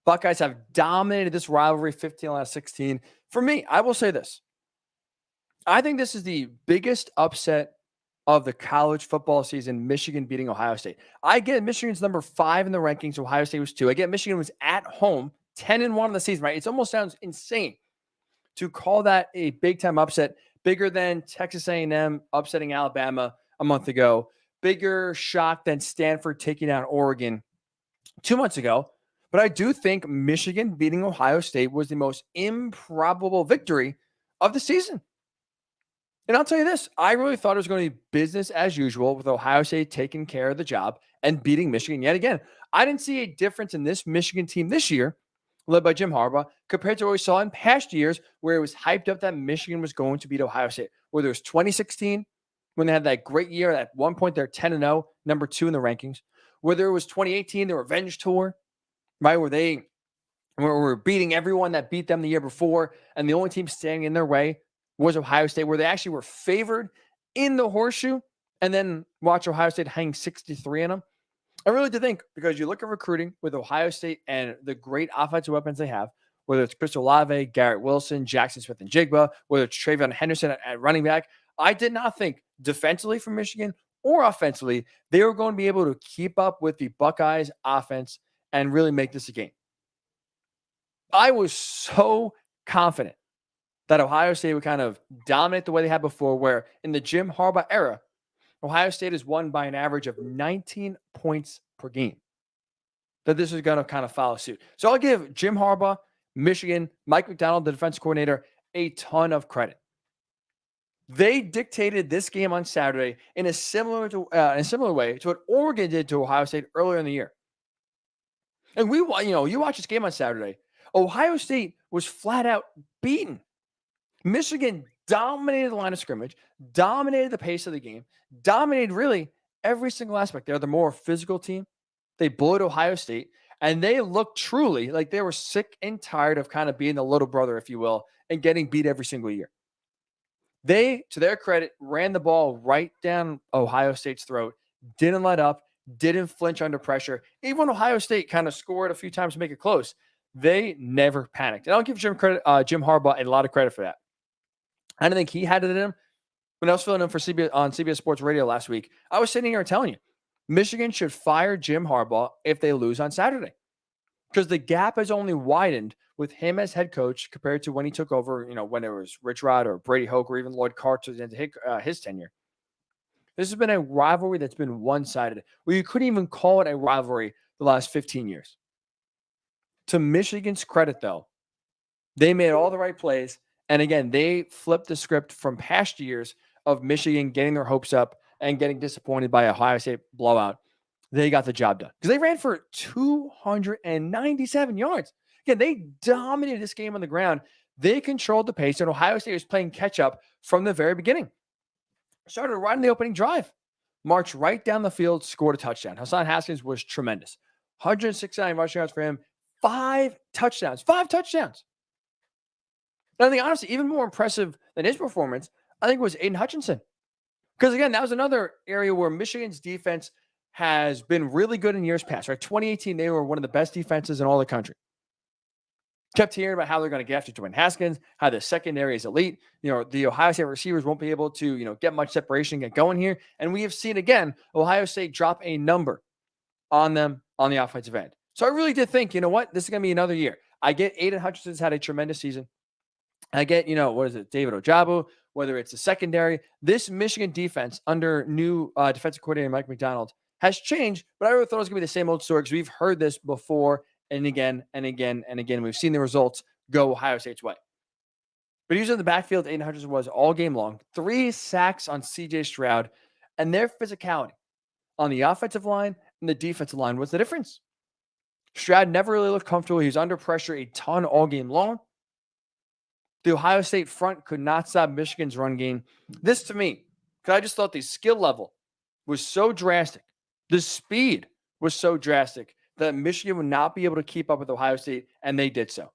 Buckeyes have dominated this rivalry 15-16. For me, I will say this. I think this is the biggest upset of the college football season, Michigan beating Ohio State. I get Michigan's number 5 in the rankings. Ohio State was 2. I get Michigan was at home, 10-1 in the season, right? It almost sounds insane to call that a big-time upset, bigger than Texas A&M upsetting Alabama a month ago, bigger shock than Stanford taking down Oregon 2 months ago. But I do think Michigan beating Ohio State was the most improbable victory of the season. And I'll tell you this, I really thought it was going to be business as usual with Ohio State taking care of the job and beating Michigan yet again. I didn't see a difference in this Michigan team this year, led by Jim Harbaugh, compared to what we saw in past years where it was hyped up that Michigan was going to beat Ohio State. Whether it was 2016, when they had that great year, at one point they're 10-0, number 2 in the rankings. Whether it was 2018, the revenge tour, right, where they were beating everyone that beat them the year before, and the only team standing in their way was Ohio State, where they actually were favored in the horseshoe, and then watch Ohio State hang 63 in them. I really do think, because you look at recruiting with Ohio State and the great offensive weapons they have, whether it's Chris Olave, Garrett Wilson, Jackson Smith and Jigba, whether it's Travion Henderson at running back, I did not think defensively for Michigan or offensively they were going to be able to keep up with the Buckeyes offense and really make this a game. I was so confident that Ohio State would kind of dominate the way they had before, where in the Jim Harbaugh era, Ohio State has won by an average of 19 points per game. That this is going to kind of follow suit. So I'll give Jim Harbaugh, Michigan, Mike McDonald, the defense coordinator, a ton of credit. They dictated this game on Saturday in a similar way to what Oregon did to Ohio State earlier in the year. And you watch this game on Saturday. Ohio State was flat out beaten. Michigan dominated the line of scrimmage, dominated the pace of the game, dominated really every single aspect. They're the more physical team. They bullied Ohio State, and they looked truly like they were sick and tired of kind of being the little brother, if you will, and getting beat every single year. They, to their credit, ran the ball right down Ohio State's throat, didn't let up, didn't flinch under pressure. Even when Ohio State kind of scored a few times to make it close, they never panicked. And I'll give Jim Harbaugh a lot of credit for that. I don't think he had it in him. When I was filling in for CBS Sports Radio last week, I was sitting here telling you, Michigan should fire Jim Harbaugh if they lose on Saturday, because the gap has only widened with him as head coach compared to when he took over, when it was Rich Rod or Brady Hoke or even Lloyd Carter into his tenure. This has been a rivalry that's been one-sided. Well, you couldn't even call it a rivalry the last 15 years. To Michigan's credit, though, they made all the right plays. And again, they flipped the script from past years of Michigan getting their hopes up and getting disappointed by a Ohio State blowout. They got the job done because they ran for 297 yards. Again, they dominated this game on the ground. They controlled the pace, and Ohio State was playing catch-up from the very beginning. Started right in the opening drive. Marched right down the field, scored a touchdown. Hassan Haskins was tremendous. 169 rushing yards for him. 5 touchdowns. 5 touchdowns. And I think, honestly, even more impressive than his performance, I think, was Aiden Hutchinson. Because, again, that was another area where Michigan's defense has been really good in years past. Right? 2018, they were one of the best defenses in all the country. Kept hearing about how they're going to get after Dwayne Haskins, how the secondary is elite. The Ohio State receivers won't be able to, get much separation, get going here. And we have seen, again, Ohio State drop a number on them on the offensive end. So I really did think, this is going to be another year. I get Aiden Hutchinson's had a tremendous season. I get, David Ojabo, whether it's the secondary. This Michigan defense under new defensive coordinator Mike Macdonald has changed, but I really thought it was going to be the same old story because we've heard this before and again and again and again. We've seen the results go Ohio State's way. But using the backfield, Aiden Hutchinson was all game long. 3 sacks on C.J. Stroud, and their physicality on the offensive line and the defensive line was the difference. Stroud never really looked comfortable. He was under pressure a ton all game long. The Ohio State front could not stop Michigan's run game. This, to me, because I just thought the skill level was so drastic. The speed was so drastic that Michigan would not be able to keep up with Ohio State, and they did so.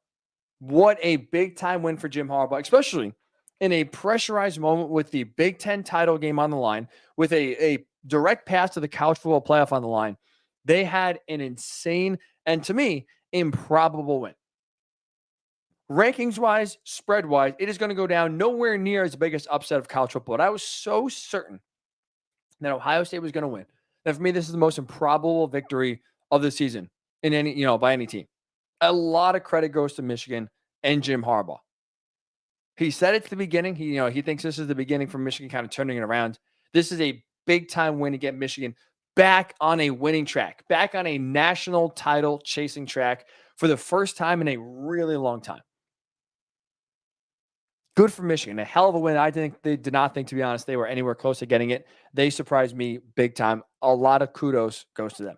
What a big-time win for Jim Harbaugh, especially in a pressurized moment with the Big Ten title game on the line, with a direct pass to the college football playoff on the line. They had an insane and, to me, improbable win. Rankings-wise, spread-wise, it is going to go down nowhere near as the biggest upset of college football. But I was so certain that Ohio State was going to win. That for me, this is the most improbable victory of the season in any, by any team. A lot of credit goes to Michigan and Jim Harbaugh. He said it at the beginning. He thinks this is the beginning for Michigan kind of turning it around. This is a big-time win to get Michigan back on a winning track, back on a national title chasing track for the first time in a really long time. Good for Michigan. A hell of a win. I did not think, to be honest, they were anywhere close to getting it. They surprised me big time. A lot of kudos goes to them.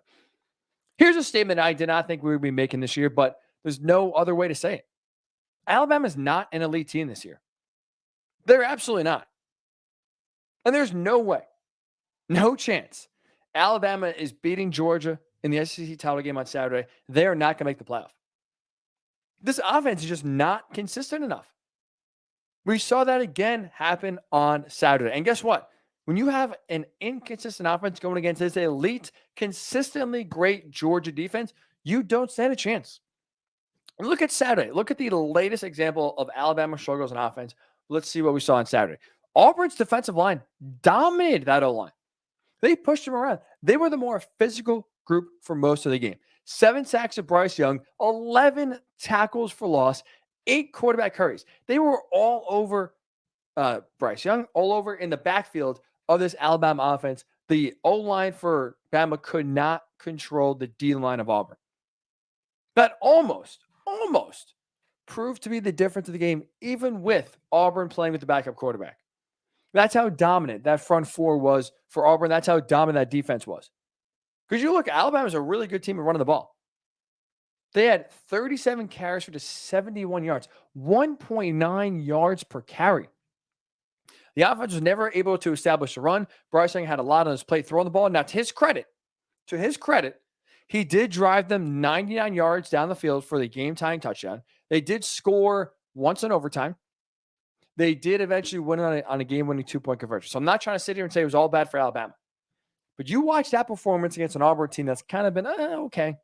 Here's a statement I did not think we would be making this year, but there's no other way to say it. Alabama's not an elite team this year. They're absolutely not. And there's no way, no chance, Alabama is beating Georgia in the SEC title game on Saturday. They're not going to make the playoff. This offense is just not consistent enough. We saw that again happen on Saturday. And guess what? When you have an inconsistent offense going against this elite, consistently great Georgia defense, you don't stand a chance. Look at Saturday. Look at the latest example of Alabama struggles in offense. Let's see what we saw on Saturday. Auburn's defensive line dominated that O-line. They pushed them around. They were the more physical group for most of the game. 7 sacks of Bryce Young, 11 tackles for loss, 8 quarterback hurries. They were all over Bryce Young, all over in the backfield of this Alabama offense. The O-line for Bama could not control the D-line of Auburn. That almost proved to be the difference of the game, even with Auburn playing with the backup quarterback. That's how dominant that front four was for Auburn. That's how dominant that defense was. Because you look, Alabama's a really good team at running the ball. They had 37 carries for just 71 yards, 1.9 yards per carry. The offense was never able to establish a run. Bryce Young had a lot on his plate throwing the ball. Now, to his credit, he did drive them 99 yards down the field for the game-tying touchdown. They did score once in overtime. They did eventually win on a game-winning 2-point conversion. So I'm not trying to sit here and say it was all bad for Alabama. But you watch that performance against an Auburn team that's kind of been okay.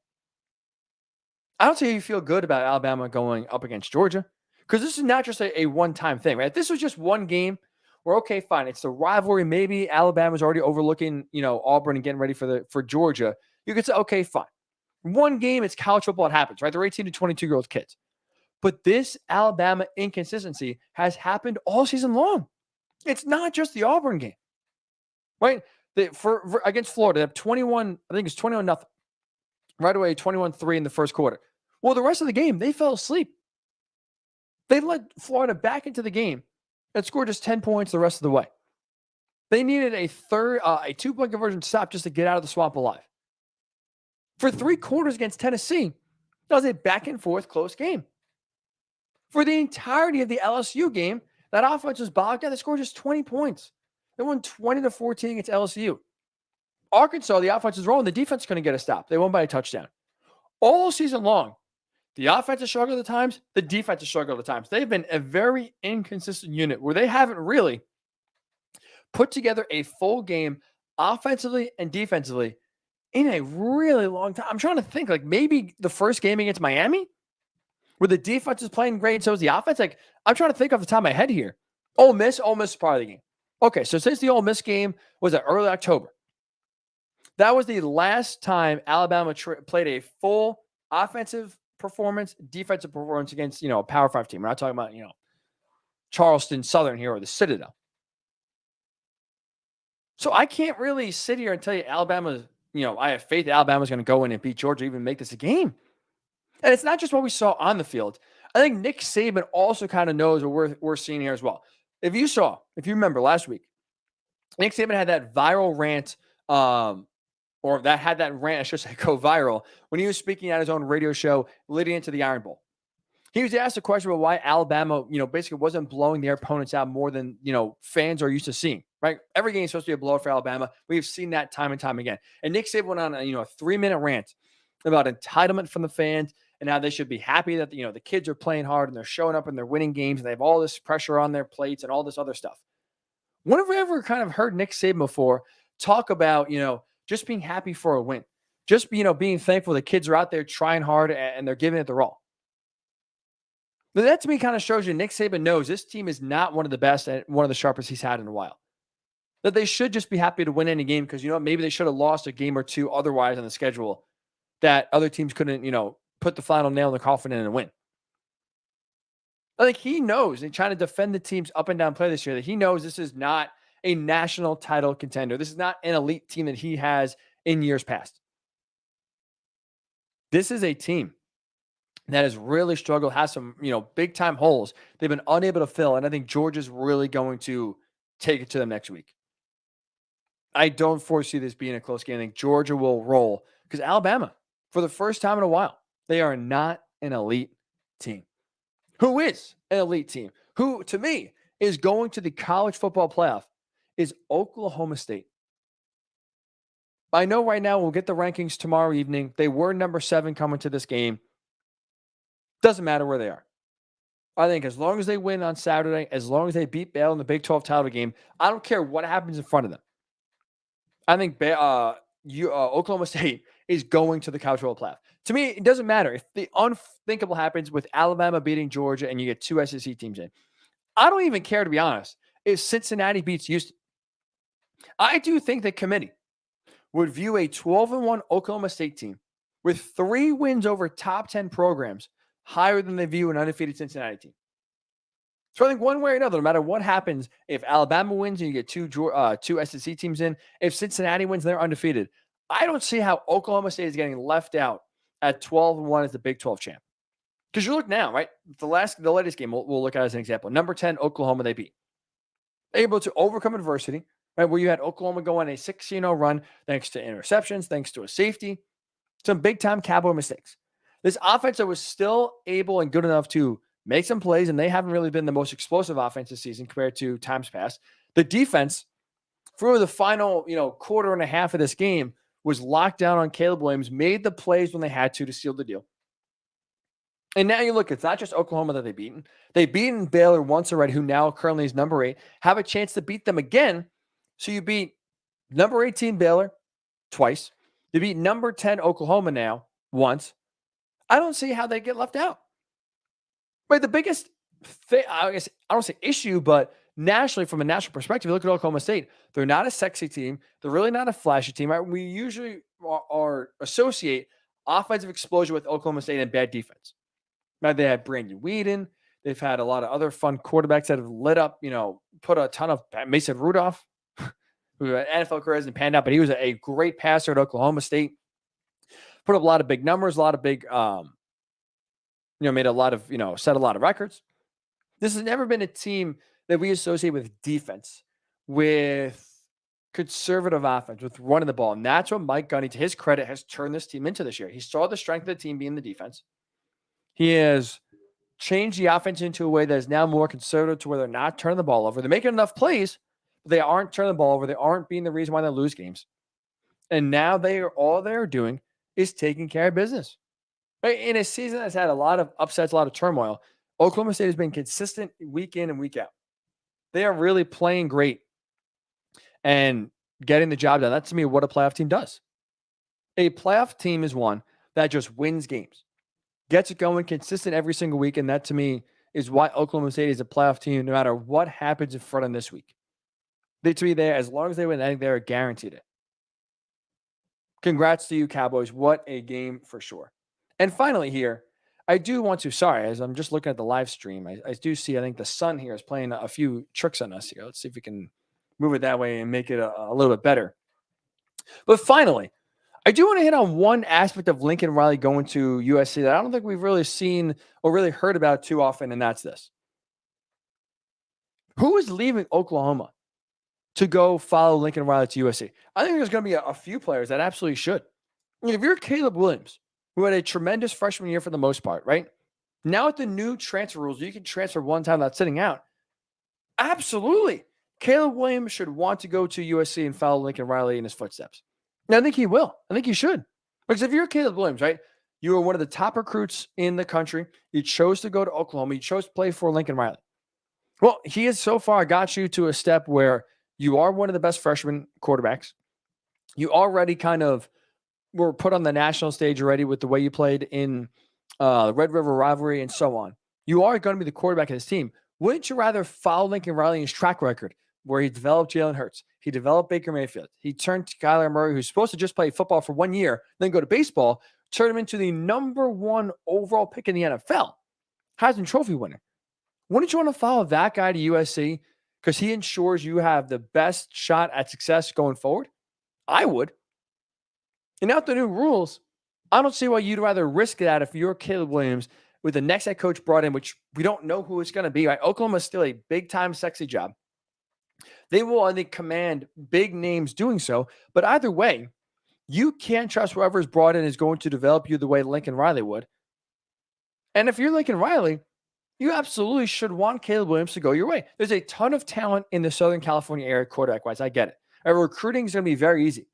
I don't see how you feel good about Alabama going up against Georgia, because this is not just a one-time thing, right? If this was just one game, we're okay, fine. It's the rivalry. Maybe Alabama's already overlooking, Auburn and getting ready for Georgia. You could say, okay, fine. One game, it's college football. It happens, right? They're 18 to 22-year-old kids. But this Alabama inconsistency has happened all season long. It's not just the Auburn game, right? For against Florida, they have 21, I think it's 21-0. Right away, 21-3 in the first quarter. Well, the rest of the game, they fell asleep. They led Florida back into the game and scored just 10 points the rest of the way. They needed a 2-point conversion stop just to get out of the swamp alive. For 3 quarters against Tennessee, that was a back-and-forth close game. For the entirety of the LSU game, that offense was bogged down. They scored just 20 points. They won 20-14 against LSU. Arkansas, the offense is rolling. The defense couldn't get a stop. They won by a touchdown. All season long, the offense has struggled at times. The defense has struggled at times. They've been a very inconsistent unit where they haven't really put together a full game offensively and defensively in a really long time. I'm trying to think, like maybe the first game against Miami where the defense is playing great and so is the offense. Like, I'm trying to think off the top of my head here. Ole Miss is part of the game. Okay, so since the Ole Miss game was in early October, that was the last time Alabama played a full offensive performance, defensive performance against, a Power 5 team. We're not talking about, Charleston Southern here or the Citadel. So I can't really sit here and tell you Alabama's, I have faith that Alabama's going to go in and beat Georgia, even make this a game. And it's not just what we saw on the field. I think Nick Saban also kind of knows what we're seeing here as well. If you remember last week, Nick Saban had that viral rant, I should say, go viral when he was speaking at his own radio show leading into the Iron Bowl. He was asked a question about why Alabama, basically wasn't blowing their opponents out more than, fans are used to seeing, right? Every game is supposed to be a blowout for Alabama. We've seen that time and time again. And Nick Saban went on a 3-minute rant about entitlement from the fans and how they should be happy that, the kids are playing hard and they're showing up and they're winning games and they have all this pressure on their plates and all this other stuff. When have we ever kind of heard Nick Saban before talk about, just being happy for a win? Just, being thankful the kids are out there trying hard and they're giving it their all. But that to me kind of shows you Nick Saban knows this team is not one of the best and one of the sharpest he's had in a while. That they should just be happy to win any game because, maybe they should have lost a game or two otherwise on the schedule that other teams couldn't, put the final nail in the coffin in and win. I think he knows, and trying to defend the team's up and down play this year, that he knows this is not a national title contender. This is not an elite team that he has in years past. This is a team that has really struggled, has some, big time holes they've been unable to fill. And I think Georgia's really going to take it to them next week. I don't foresee this being a close game. I think Georgia will roll because Alabama, for the first time in a while, they are not an elite team. Who is an elite team? Who, to me, is going to the college football playoff is Oklahoma State. I know right now we'll get the rankings tomorrow evening. They were number 7 coming to this game. Doesn't matter where they are. I think as long as they win on Saturday, as long as they beat Baylor in the Big 12 title game, I don't care what happens in front of them. I think Oklahoma State is going to the college football playoff. To me, it doesn't matter if the unthinkable happens with Alabama beating Georgia and you get 2 SEC teams in. I don't even care, to be honest, if Cincinnati beats Houston. I do think the committee would view a 12-1 Oklahoma State team with 3 wins over top 10 programs higher than they view an undefeated Cincinnati team. So I think one way or another, no matter what happens, if Alabama wins and you get two SEC teams in, if Cincinnati wins, they're undefeated. I don't see how Oklahoma State is getting left out at 12-1 as the Big 12 champ. Because you look now, right? The latest game we'll look at as an example. Number 10, Oklahoma, they beat. Able to overcome adversity, right? Where you had Oklahoma go on a 6-0 run thanks to interceptions, thanks to a safety, some big-time cowboy mistakes. This offense that was still able and good enough to make some plays, and they haven't really been the most explosive offense this season compared to times past. The defense, for the final, quarter and a half of this game, was locked down on Caleb Williams, made the plays when they had to seal the deal. And now you look, it's not just Oklahoma that they've beaten. They've beaten Baylor once already, who now currently is number 8, have a chance to beat them again. So you beat number 18 Baylor twice. You beat number 10 Oklahoma now once. I don't see how they get left out. Right, the biggest thing, I guess, I don't say issue, but nationally, from a national perspective, you look at Oklahoma State. They're not a sexy team. They're really not a flashy team. Right? We usually are associate offensive explosion with Oklahoma State and bad defense. Now, they had Brandon Whedon. They've had a lot of other fun quarterbacks that have lit up, put a ton of Mason Rudolph, who had NFL career hasn't panned out, but he was a great passer at Oklahoma State. Put up a lot of big numbers, a lot of big, made a lot of, set a lot of records. This has never been a team that we associate with defense, with conservative offense, with running the ball. And that's what Mike Gundy, to his credit, has turned this team into this year. He saw the strength of the team being the defense. He has changed the offense into a way that is now more conservative, to where they're not turning the ball over. They're making enough plays, but they aren't turning the ball over. They aren't being the reason why they lose games. And now all they're doing is taking care of business. Right? In a season that's had a lot of upsets, a lot of turmoil, Oklahoma State has been consistent week in and week out. They are really playing great and getting the job done. That's, to me, what a playoff team does. A playoff team is one that just wins games, gets it going consistent every single week. And that, to me, is why Oklahoma State is a playoff team no matter what happens in front of them this week. They, to me, there, as long as they win, I think they're guaranteed it. Congrats to you, Cowboys. What a game for sure. And finally here, I do want to, as I'm just looking at the live stream, I do see, I think the sun here is playing a few tricks on us here. Let's see if we can move it that way and make it a little bit better. But finally, I do want to hit on one aspect of Lincoln Riley going to USC that I don't think we've really seen or really heard about too often, and that's this. Who is leaving Oklahoma to go follow Lincoln Riley to USC? I think there's going to be a few players that absolutely should. If you're Caleb Williams, who had a tremendous freshman year for the most part, right? Now with the new transfer rules, you can transfer one time without sitting out. Absolutely. Caleb Williams should want to go to USC and follow Lincoln Riley in his footsteps. Now, I think he will. I think he should. Because if you're Caleb Williams, right, you were one of the top recruits in the country. You chose to go to Oklahoma. You chose to play for Lincoln Riley. Well, he has so far got you to a step where you are one of the best freshman quarterbacks. You already kind of were put on the national stage already with the way you played in the Red River rivalry and so on. You are going to be the quarterback of this team. Wouldn't you rather follow Lincoln Riley in his track record, where he developed Jalen Hurts, he developed Baker Mayfield, he turned Kyler Murray, who's supposed to just play football for 1 year, then go to baseball, turn him into the number 1 overall pick in the NFL, Heisman Trophy winner? Wouldn't you want to follow that guy to USC because he ensures you have the best shot at success going forward? I would. And now with the new rules, I don't see why you'd rather risk that if you're Caleb Williams with the next head coach brought in, which we don't know who it's going to be. Right? Oklahoma is still a big-time sexy job. They will, I think, command big names doing so. But either way, you can't trust whoever is brought in is going to develop you the way Lincoln Riley would. And if you're Lincoln Riley, you absolutely should want Caleb Williams to go your way. There's a ton of talent in the Southern California area quarterback-wise. I get it. Recruiting is going to be very easy.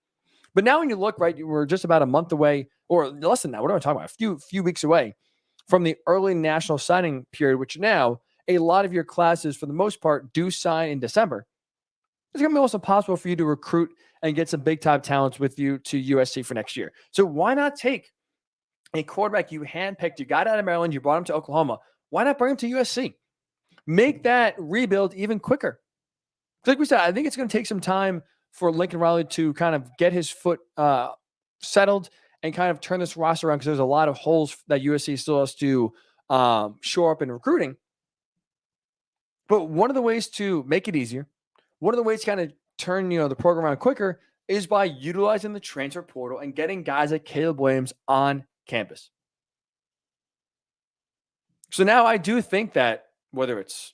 But now when you look, right, we're just about a month away, or less than that. What am I talking about? A few weeks away from the early national signing period, which now a lot of your classes, for the most part, do sign in December. It's going to be almost impossible for you to recruit and get some big-time talents with you to USC for next year. So why not take a quarterback you handpicked, you got out of Maryland, you brought him to Oklahoma. Why not bring him to USC? Make that rebuild even quicker. Like we said, I think it's going to take some time for Lincoln Riley to kind of get his foot settled and kind of turn this roster around, because there's a lot of holes that USC still has to shore up in recruiting. But one of the ways to make it easier, one of the ways to kind of turn the program around quicker, is by utilizing the transfer portal and getting guys like Caleb Williams on campus. So now I do think that whether it's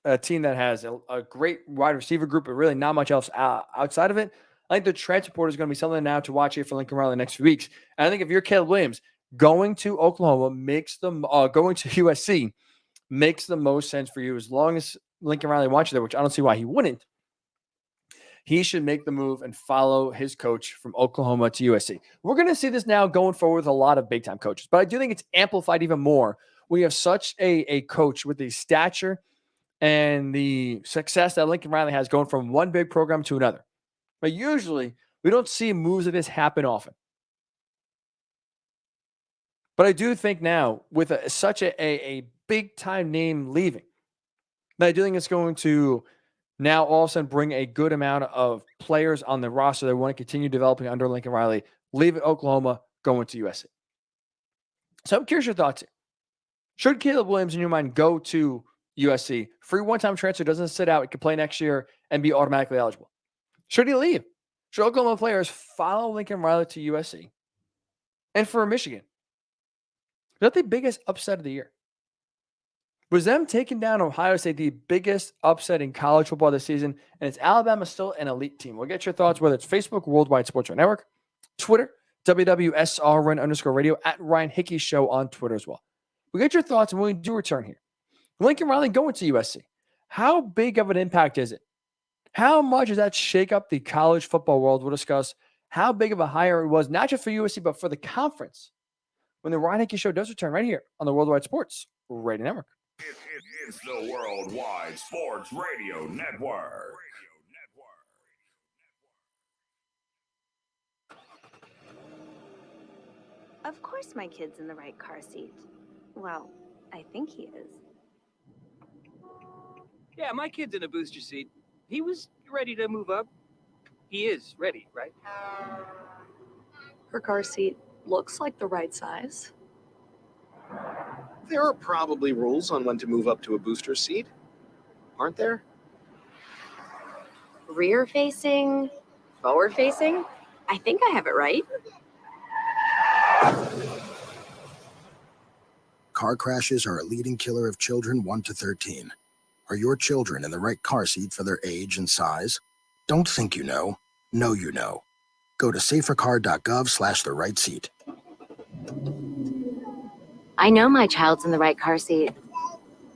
a team that has a great wide receiver group, but really not much else outside of it, I think the transfer portal is going to be something now to watch here for Lincoln Riley the next few weeks. And I think if you're Caleb Williams, going to Oklahoma makes them going to USC makes the most sense for you, as long as Lincoln Riley wants you there, which I don't see why he wouldn't, he should make the move and follow his coach from Oklahoma to USC. We're going to see this now going forward with a lot of big-time coaches, but I do think it's amplified even more when you have such a coach with the stature and the success that Lincoln Riley has going from one big program to another. But usually, we don't see moves like this happen often. But I do think now, with such a big-time name leaving, that I do think it's going to now all of a sudden bring a good amount of players on the roster that want to continue developing under Lincoln Riley, leaving Oklahoma, going to USC. So I'm curious your thoughts here. Should Caleb Williams, in your mind, go to USC? Free one-time transfer, doesn't sit out. He can play next year and be automatically eligible. Should he leave? Should Oklahoma players follow Lincoln Riley to USC? And for Michigan, is that the biggest upset of the year? Was them taking down Ohio State the biggest upset in college football this season? And is Alabama still an elite team? We'll get your thoughts, whether it's Facebook, Worldwide Sports Radio Network, Twitter, WWSRN_radio, at Ryan Hickey Show on Twitter as well. We'll get your thoughts when we do return here. Lincoln Riley going to USC. How big of an impact is it? How much does that shake up the college football world? We'll discuss how big of a hire it was, not just for USC, but for the conference, when the Ryan Hickey Show does return right here on the Worldwide Sports Radio Network. It's the Worldwide Sports Radio Network. Of course my kid's in the right car seat. Well, I think he is. Yeah, my kid's in a booster seat. He was ready to move up. He is ready, right? Her car seat looks like the right size. There are probably rules on when to move up to a booster seat, aren't there? Rear facing, forward facing. I think I have it right. Car crashes are a leading killer of children 1 to 13. Are your children in the right car seat for their age and size? Don't think you know you know. Go to safercar.gov/the right seat. I know my child's in the right car seat,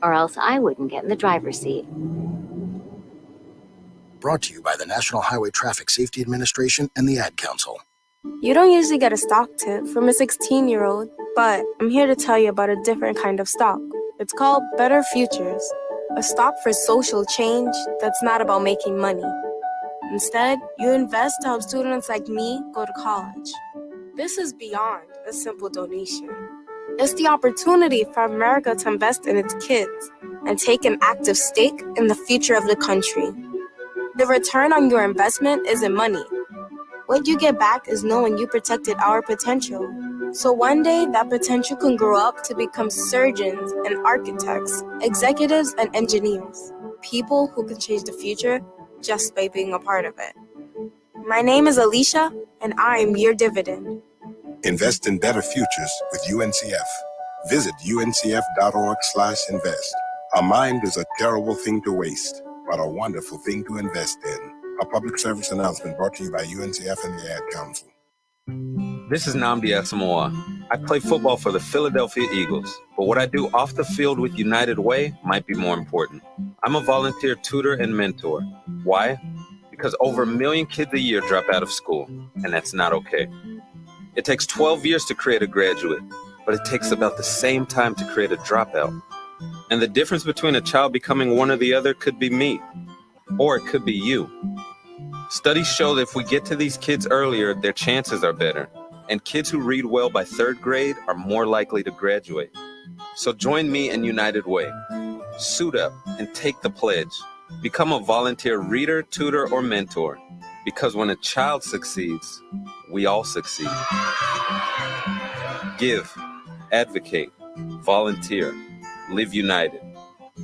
or else I wouldn't get in the driver's seat. Brought to you by the National Highway Traffic Safety Administration and the Ad Council. You don't usually get a stock tip from a 16-year-old, but I'm here to tell you about a different kind of stock. It's called Better Futures, a stock for social change that's not about making money. Instead, you invest to help students like me go to college. This is beyond a simple donation. It's the opportunity for America to invest in its kids and take an active stake in the future of the country. The return on your investment isn't money. What you get back is knowing you protected our potential. So one day, that potential can grow up to become surgeons and architects, executives and engineers, people who can change the future just by being a part of it. My name is Alicia, and I am your dividend. Invest in better futures with UNCF. Visit uncf.org/invest. A mind is a terrible thing to waste, but a wonderful thing to invest in. A public service announcement brought to you by UNCF and the Ad Council. This is Nnamdi Asamoah. I play football for the Philadelphia Eagles, but what I do off the field with United Way might be more important. I'm a volunteer tutor and mentor. Why? Because over 1 million kids a year drop out of school, and that's not okay. It takes 12 years to create a graduate, but it takes about the same time to create a dropout. And the difference between a child becoming one or the other could be me, or it could be you. Studies show that if we get to these kids earlier, their chances are better. And kids who read well by 3rd grade are more likely to graduate. So join me in United Way. Suit up and take the pledge. Become a volunteer reader, tutor, or mentor. Because when a child succeeds, we all succeed. Give, advocate, volunteer, live united.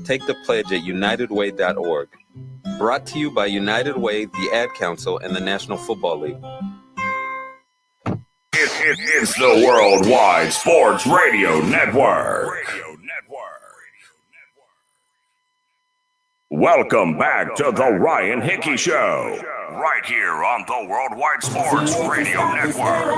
Take the pledge at unitedway.org. Brought to you by United Way, the Ad Council, and the National Football League. It's the Worldwide Sports Radio Network. Welcome back to the Ryan Hickey Show, right here on the Worldwide Sports Radio Network.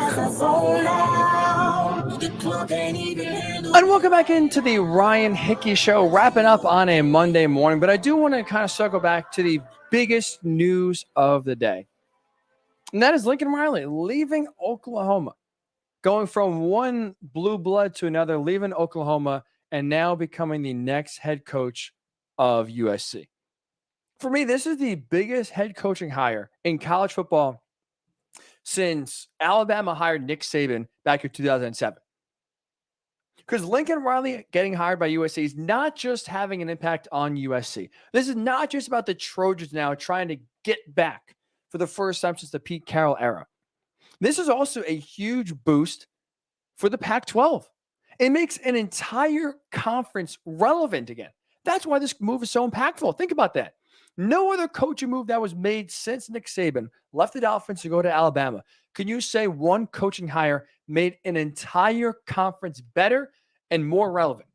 And welcome back into the Ryan Hickey Show, wrapping up on a Monday morning. But I do want to kind of circle back to the biggest news of the day. And that is Lincoln Riley leaving Oklahoma, going from one blue blood to another, leaving Oklahoma, and now becoming the next head coach of USC. For me, this is the biggest head coaching hire in college football since Alabama hired Nick Saban back in 2007. Because Lincoln Riley getting hired by USC is not just having an impact on USC. This is not just about the Trojans now trying to get back for the first time since the Pete Carroll era. This is also a huge boost for the Pac-12. It makes an entire conference relevant again. That's why this move is so impactful. Think about that. No other coaching move that was made since Nick Saban left the Dolphins to go to Alabama. Can you say one coaching hire made an entire conference better and more relevant?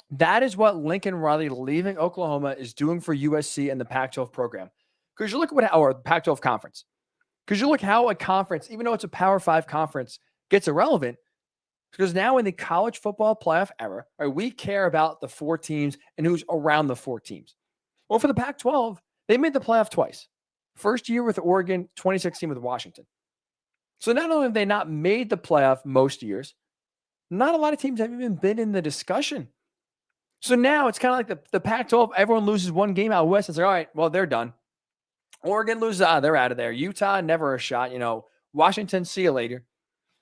That is what Lincoln Riley leaving Oklahoma is doing for USC and the Pac-12 program. Because you look at what our Pac-12 conference. Because you look how a conference, even though it's a Power 5 conference, gets irrelevant. Because now in the college football playoff era, right, we care about the 4 teams and who's around the 4 teams. Well, for the Pac-12, they made the playoff twice. First year with Oregon, 2016 with Washington. So not only have they not made the playoff most years, not a lot of teams have even been in the discussion. So now it's kind of like the Pac-12, everyone loses one game out west and say, all right, well, they're done. Oregon loses, they're out of there. Utah, never a shot. Washington, see you later.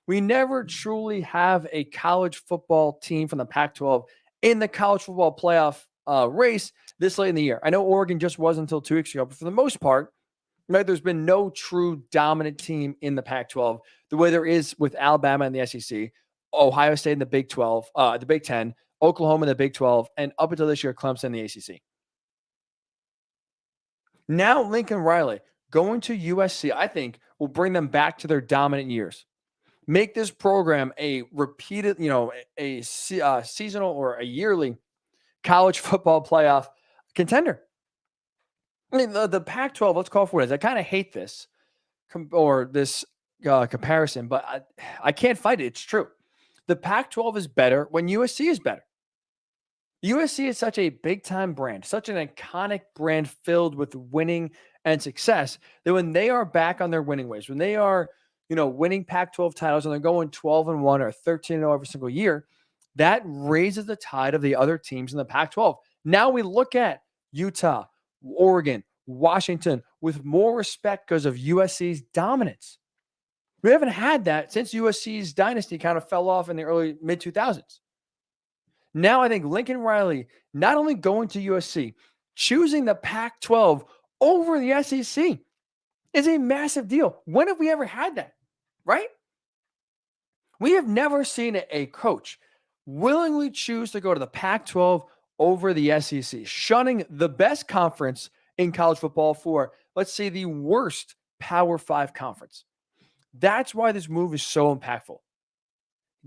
We never truly have a college football team from the Pac-12 in the college football playoff race this late in the year. I know Oregon just was until 2 weeks ago, but for the most part, right, there's been no true dominant team in the Pac-12 the way there is with Alabama and the SEC, Ohio State in the Big 12, the Big 10, Oklahoma in the Big 12, and up until this year, Clemson in the ACC. Now Lincoln Riley going to USC, I think, will bring them back to their dominant years. Make this program a repeated, a seasonal or a yearly college football playoff contender. I mean, the Pac-12, let's call it for what it is. I kind of hate this comparison, but I can't fight it. It's true. The Pac-12 is better when USC is better. USC is such a big-time brand, such an iconic brand filled with winning and success that when they are back on their winning ways, when they are, winning Pac-12 titles and they're going 12-1 or 13-0 every single year, that raises the tide of the other teams in the Pac-12. Now we look at Utah, Oregon, Washington with more respect because of USC's dominance. We haven't had that since USC's dynasty kind of fell off in the early mid-2000s. Now I think Lincoln Riley not only going to USC, choosing the Pac-12 over the SEC is a massive deal. When have we ever had that, right? We have never seen a coach willingly choose to go to the Pac-12 over the SEC, shunning the best conference in college football for, let's say, the worst Power 5 conference. That's why this move is so impactful.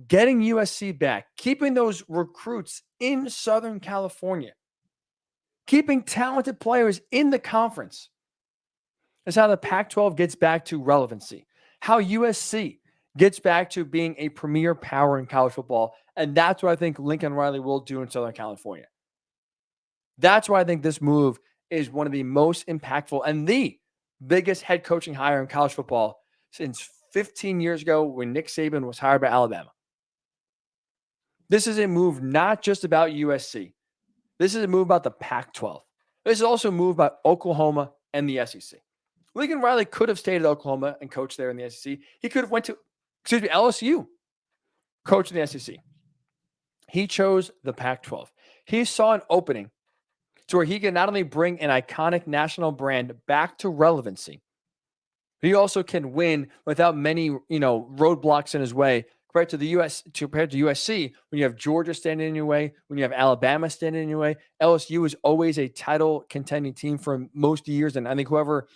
Getting USC back, keeping those recruits in Southern California, keeping talented players in the conference is how the Pac-12 gets back to relevancy, how USC gets back to being a premier power in college football. And that's what I think Lincoln Riley will do in Southern California. That's why I think this move is one of the most impactful and the biggest head coaching hire in college football since 15 years ago when Nick Saban was hired by Alabama. This is a move not just about USC. This is a move about the Pac-12. This is also a move about Oklahoma and the SEC. Lincoln Riley could have stayed at Oklahoma and coached there in the SEC. He could have went to, LSU, coached in the SEC. He chose the Pac-12. He saw an opening to where he can not only bring an iconic national brand back to relevancy, but he also can win without many, roadblocks in his way compared to USC, when you have Georgia standing in your way, when you have Alabama standing in your way. LSU is always a title contending team for most years, and I think whoever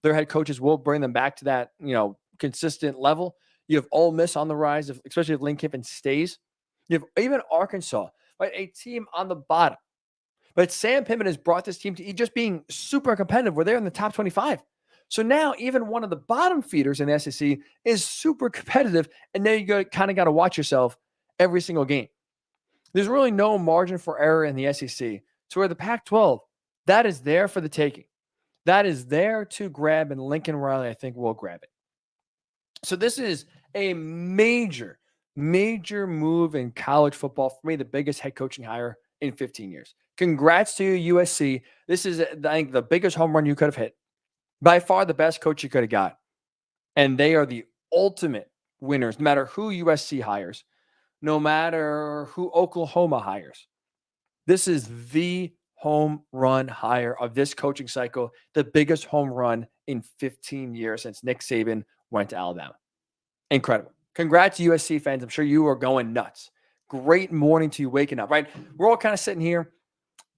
their head coaches will bring them back to that, consistent level. You have Ole Miss on the rise, especially if Lane Kiffin stays. You have even Arkansas, right? A team on the bottom. But Sam Pittman has brought this team to just being super competitive where they're in the top 25. So now even one of the bottom feeders in the SEC is super competitive. And now you kind of got to watch yourself every single game. There's really no margin for error in the SEC. To where the Pac-12, that is there for the taking. That is there to grab, and Lincoln Riley, I think, will grab it. So this is a major move in college football. For me, the biggest head coaching hire in 15 years. Congrats to you, USC. This is, I think, the biggest home run you could have hit. By far the best coach you could have got. And they are the ultimate winners, no matter who USC hires, no matter who Oklahoma hires. This is the home run hire of this coaching cycle, the biggest home run in 15 years since Nick Saban went to Alabama. Incredible. Congrats, USC fans. I'm sure you are going nuts. Great morning to you waking up, right? We're all kind of sitting here.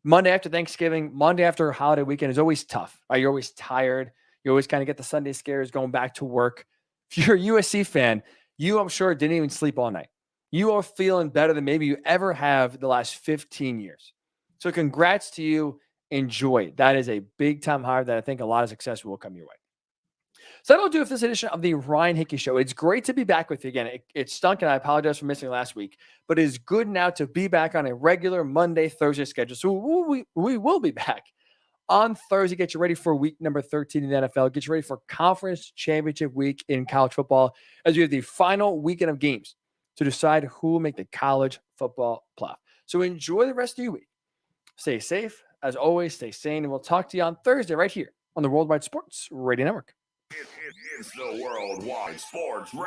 Monday after Thanksgiving, Monday after a holiday weekend is always tough, right? You're always tired. You always kind of get the Sunday scares going back to work. If you're a USC fan, you, I'm sure, didn't even sleep all night. You are feeling better than maybe you ever have the last 15 years. So congrats to you. Enjoy. That is a big-time hire that I think a lot of success will come your way. So that'll do it for this edition of the Ryan Hickey Show. It's great to be back with you again. It stunk, and I apologize for missing last week. But it is good now to be back on a regular Monday, Thursday schedule. So we will be back on Thursday. Get you ready for week number 13 in the NFL. Get you ready for Conference Championship Week in college football as we have the final weekend of games to decide who will make the college football playoff. So enjoy the rest of your week. Stay safe. As always, stay sane. And we'll talk to you on Thursday right here on the Worldwide Sports Radio Network. It's the Worldwide Sports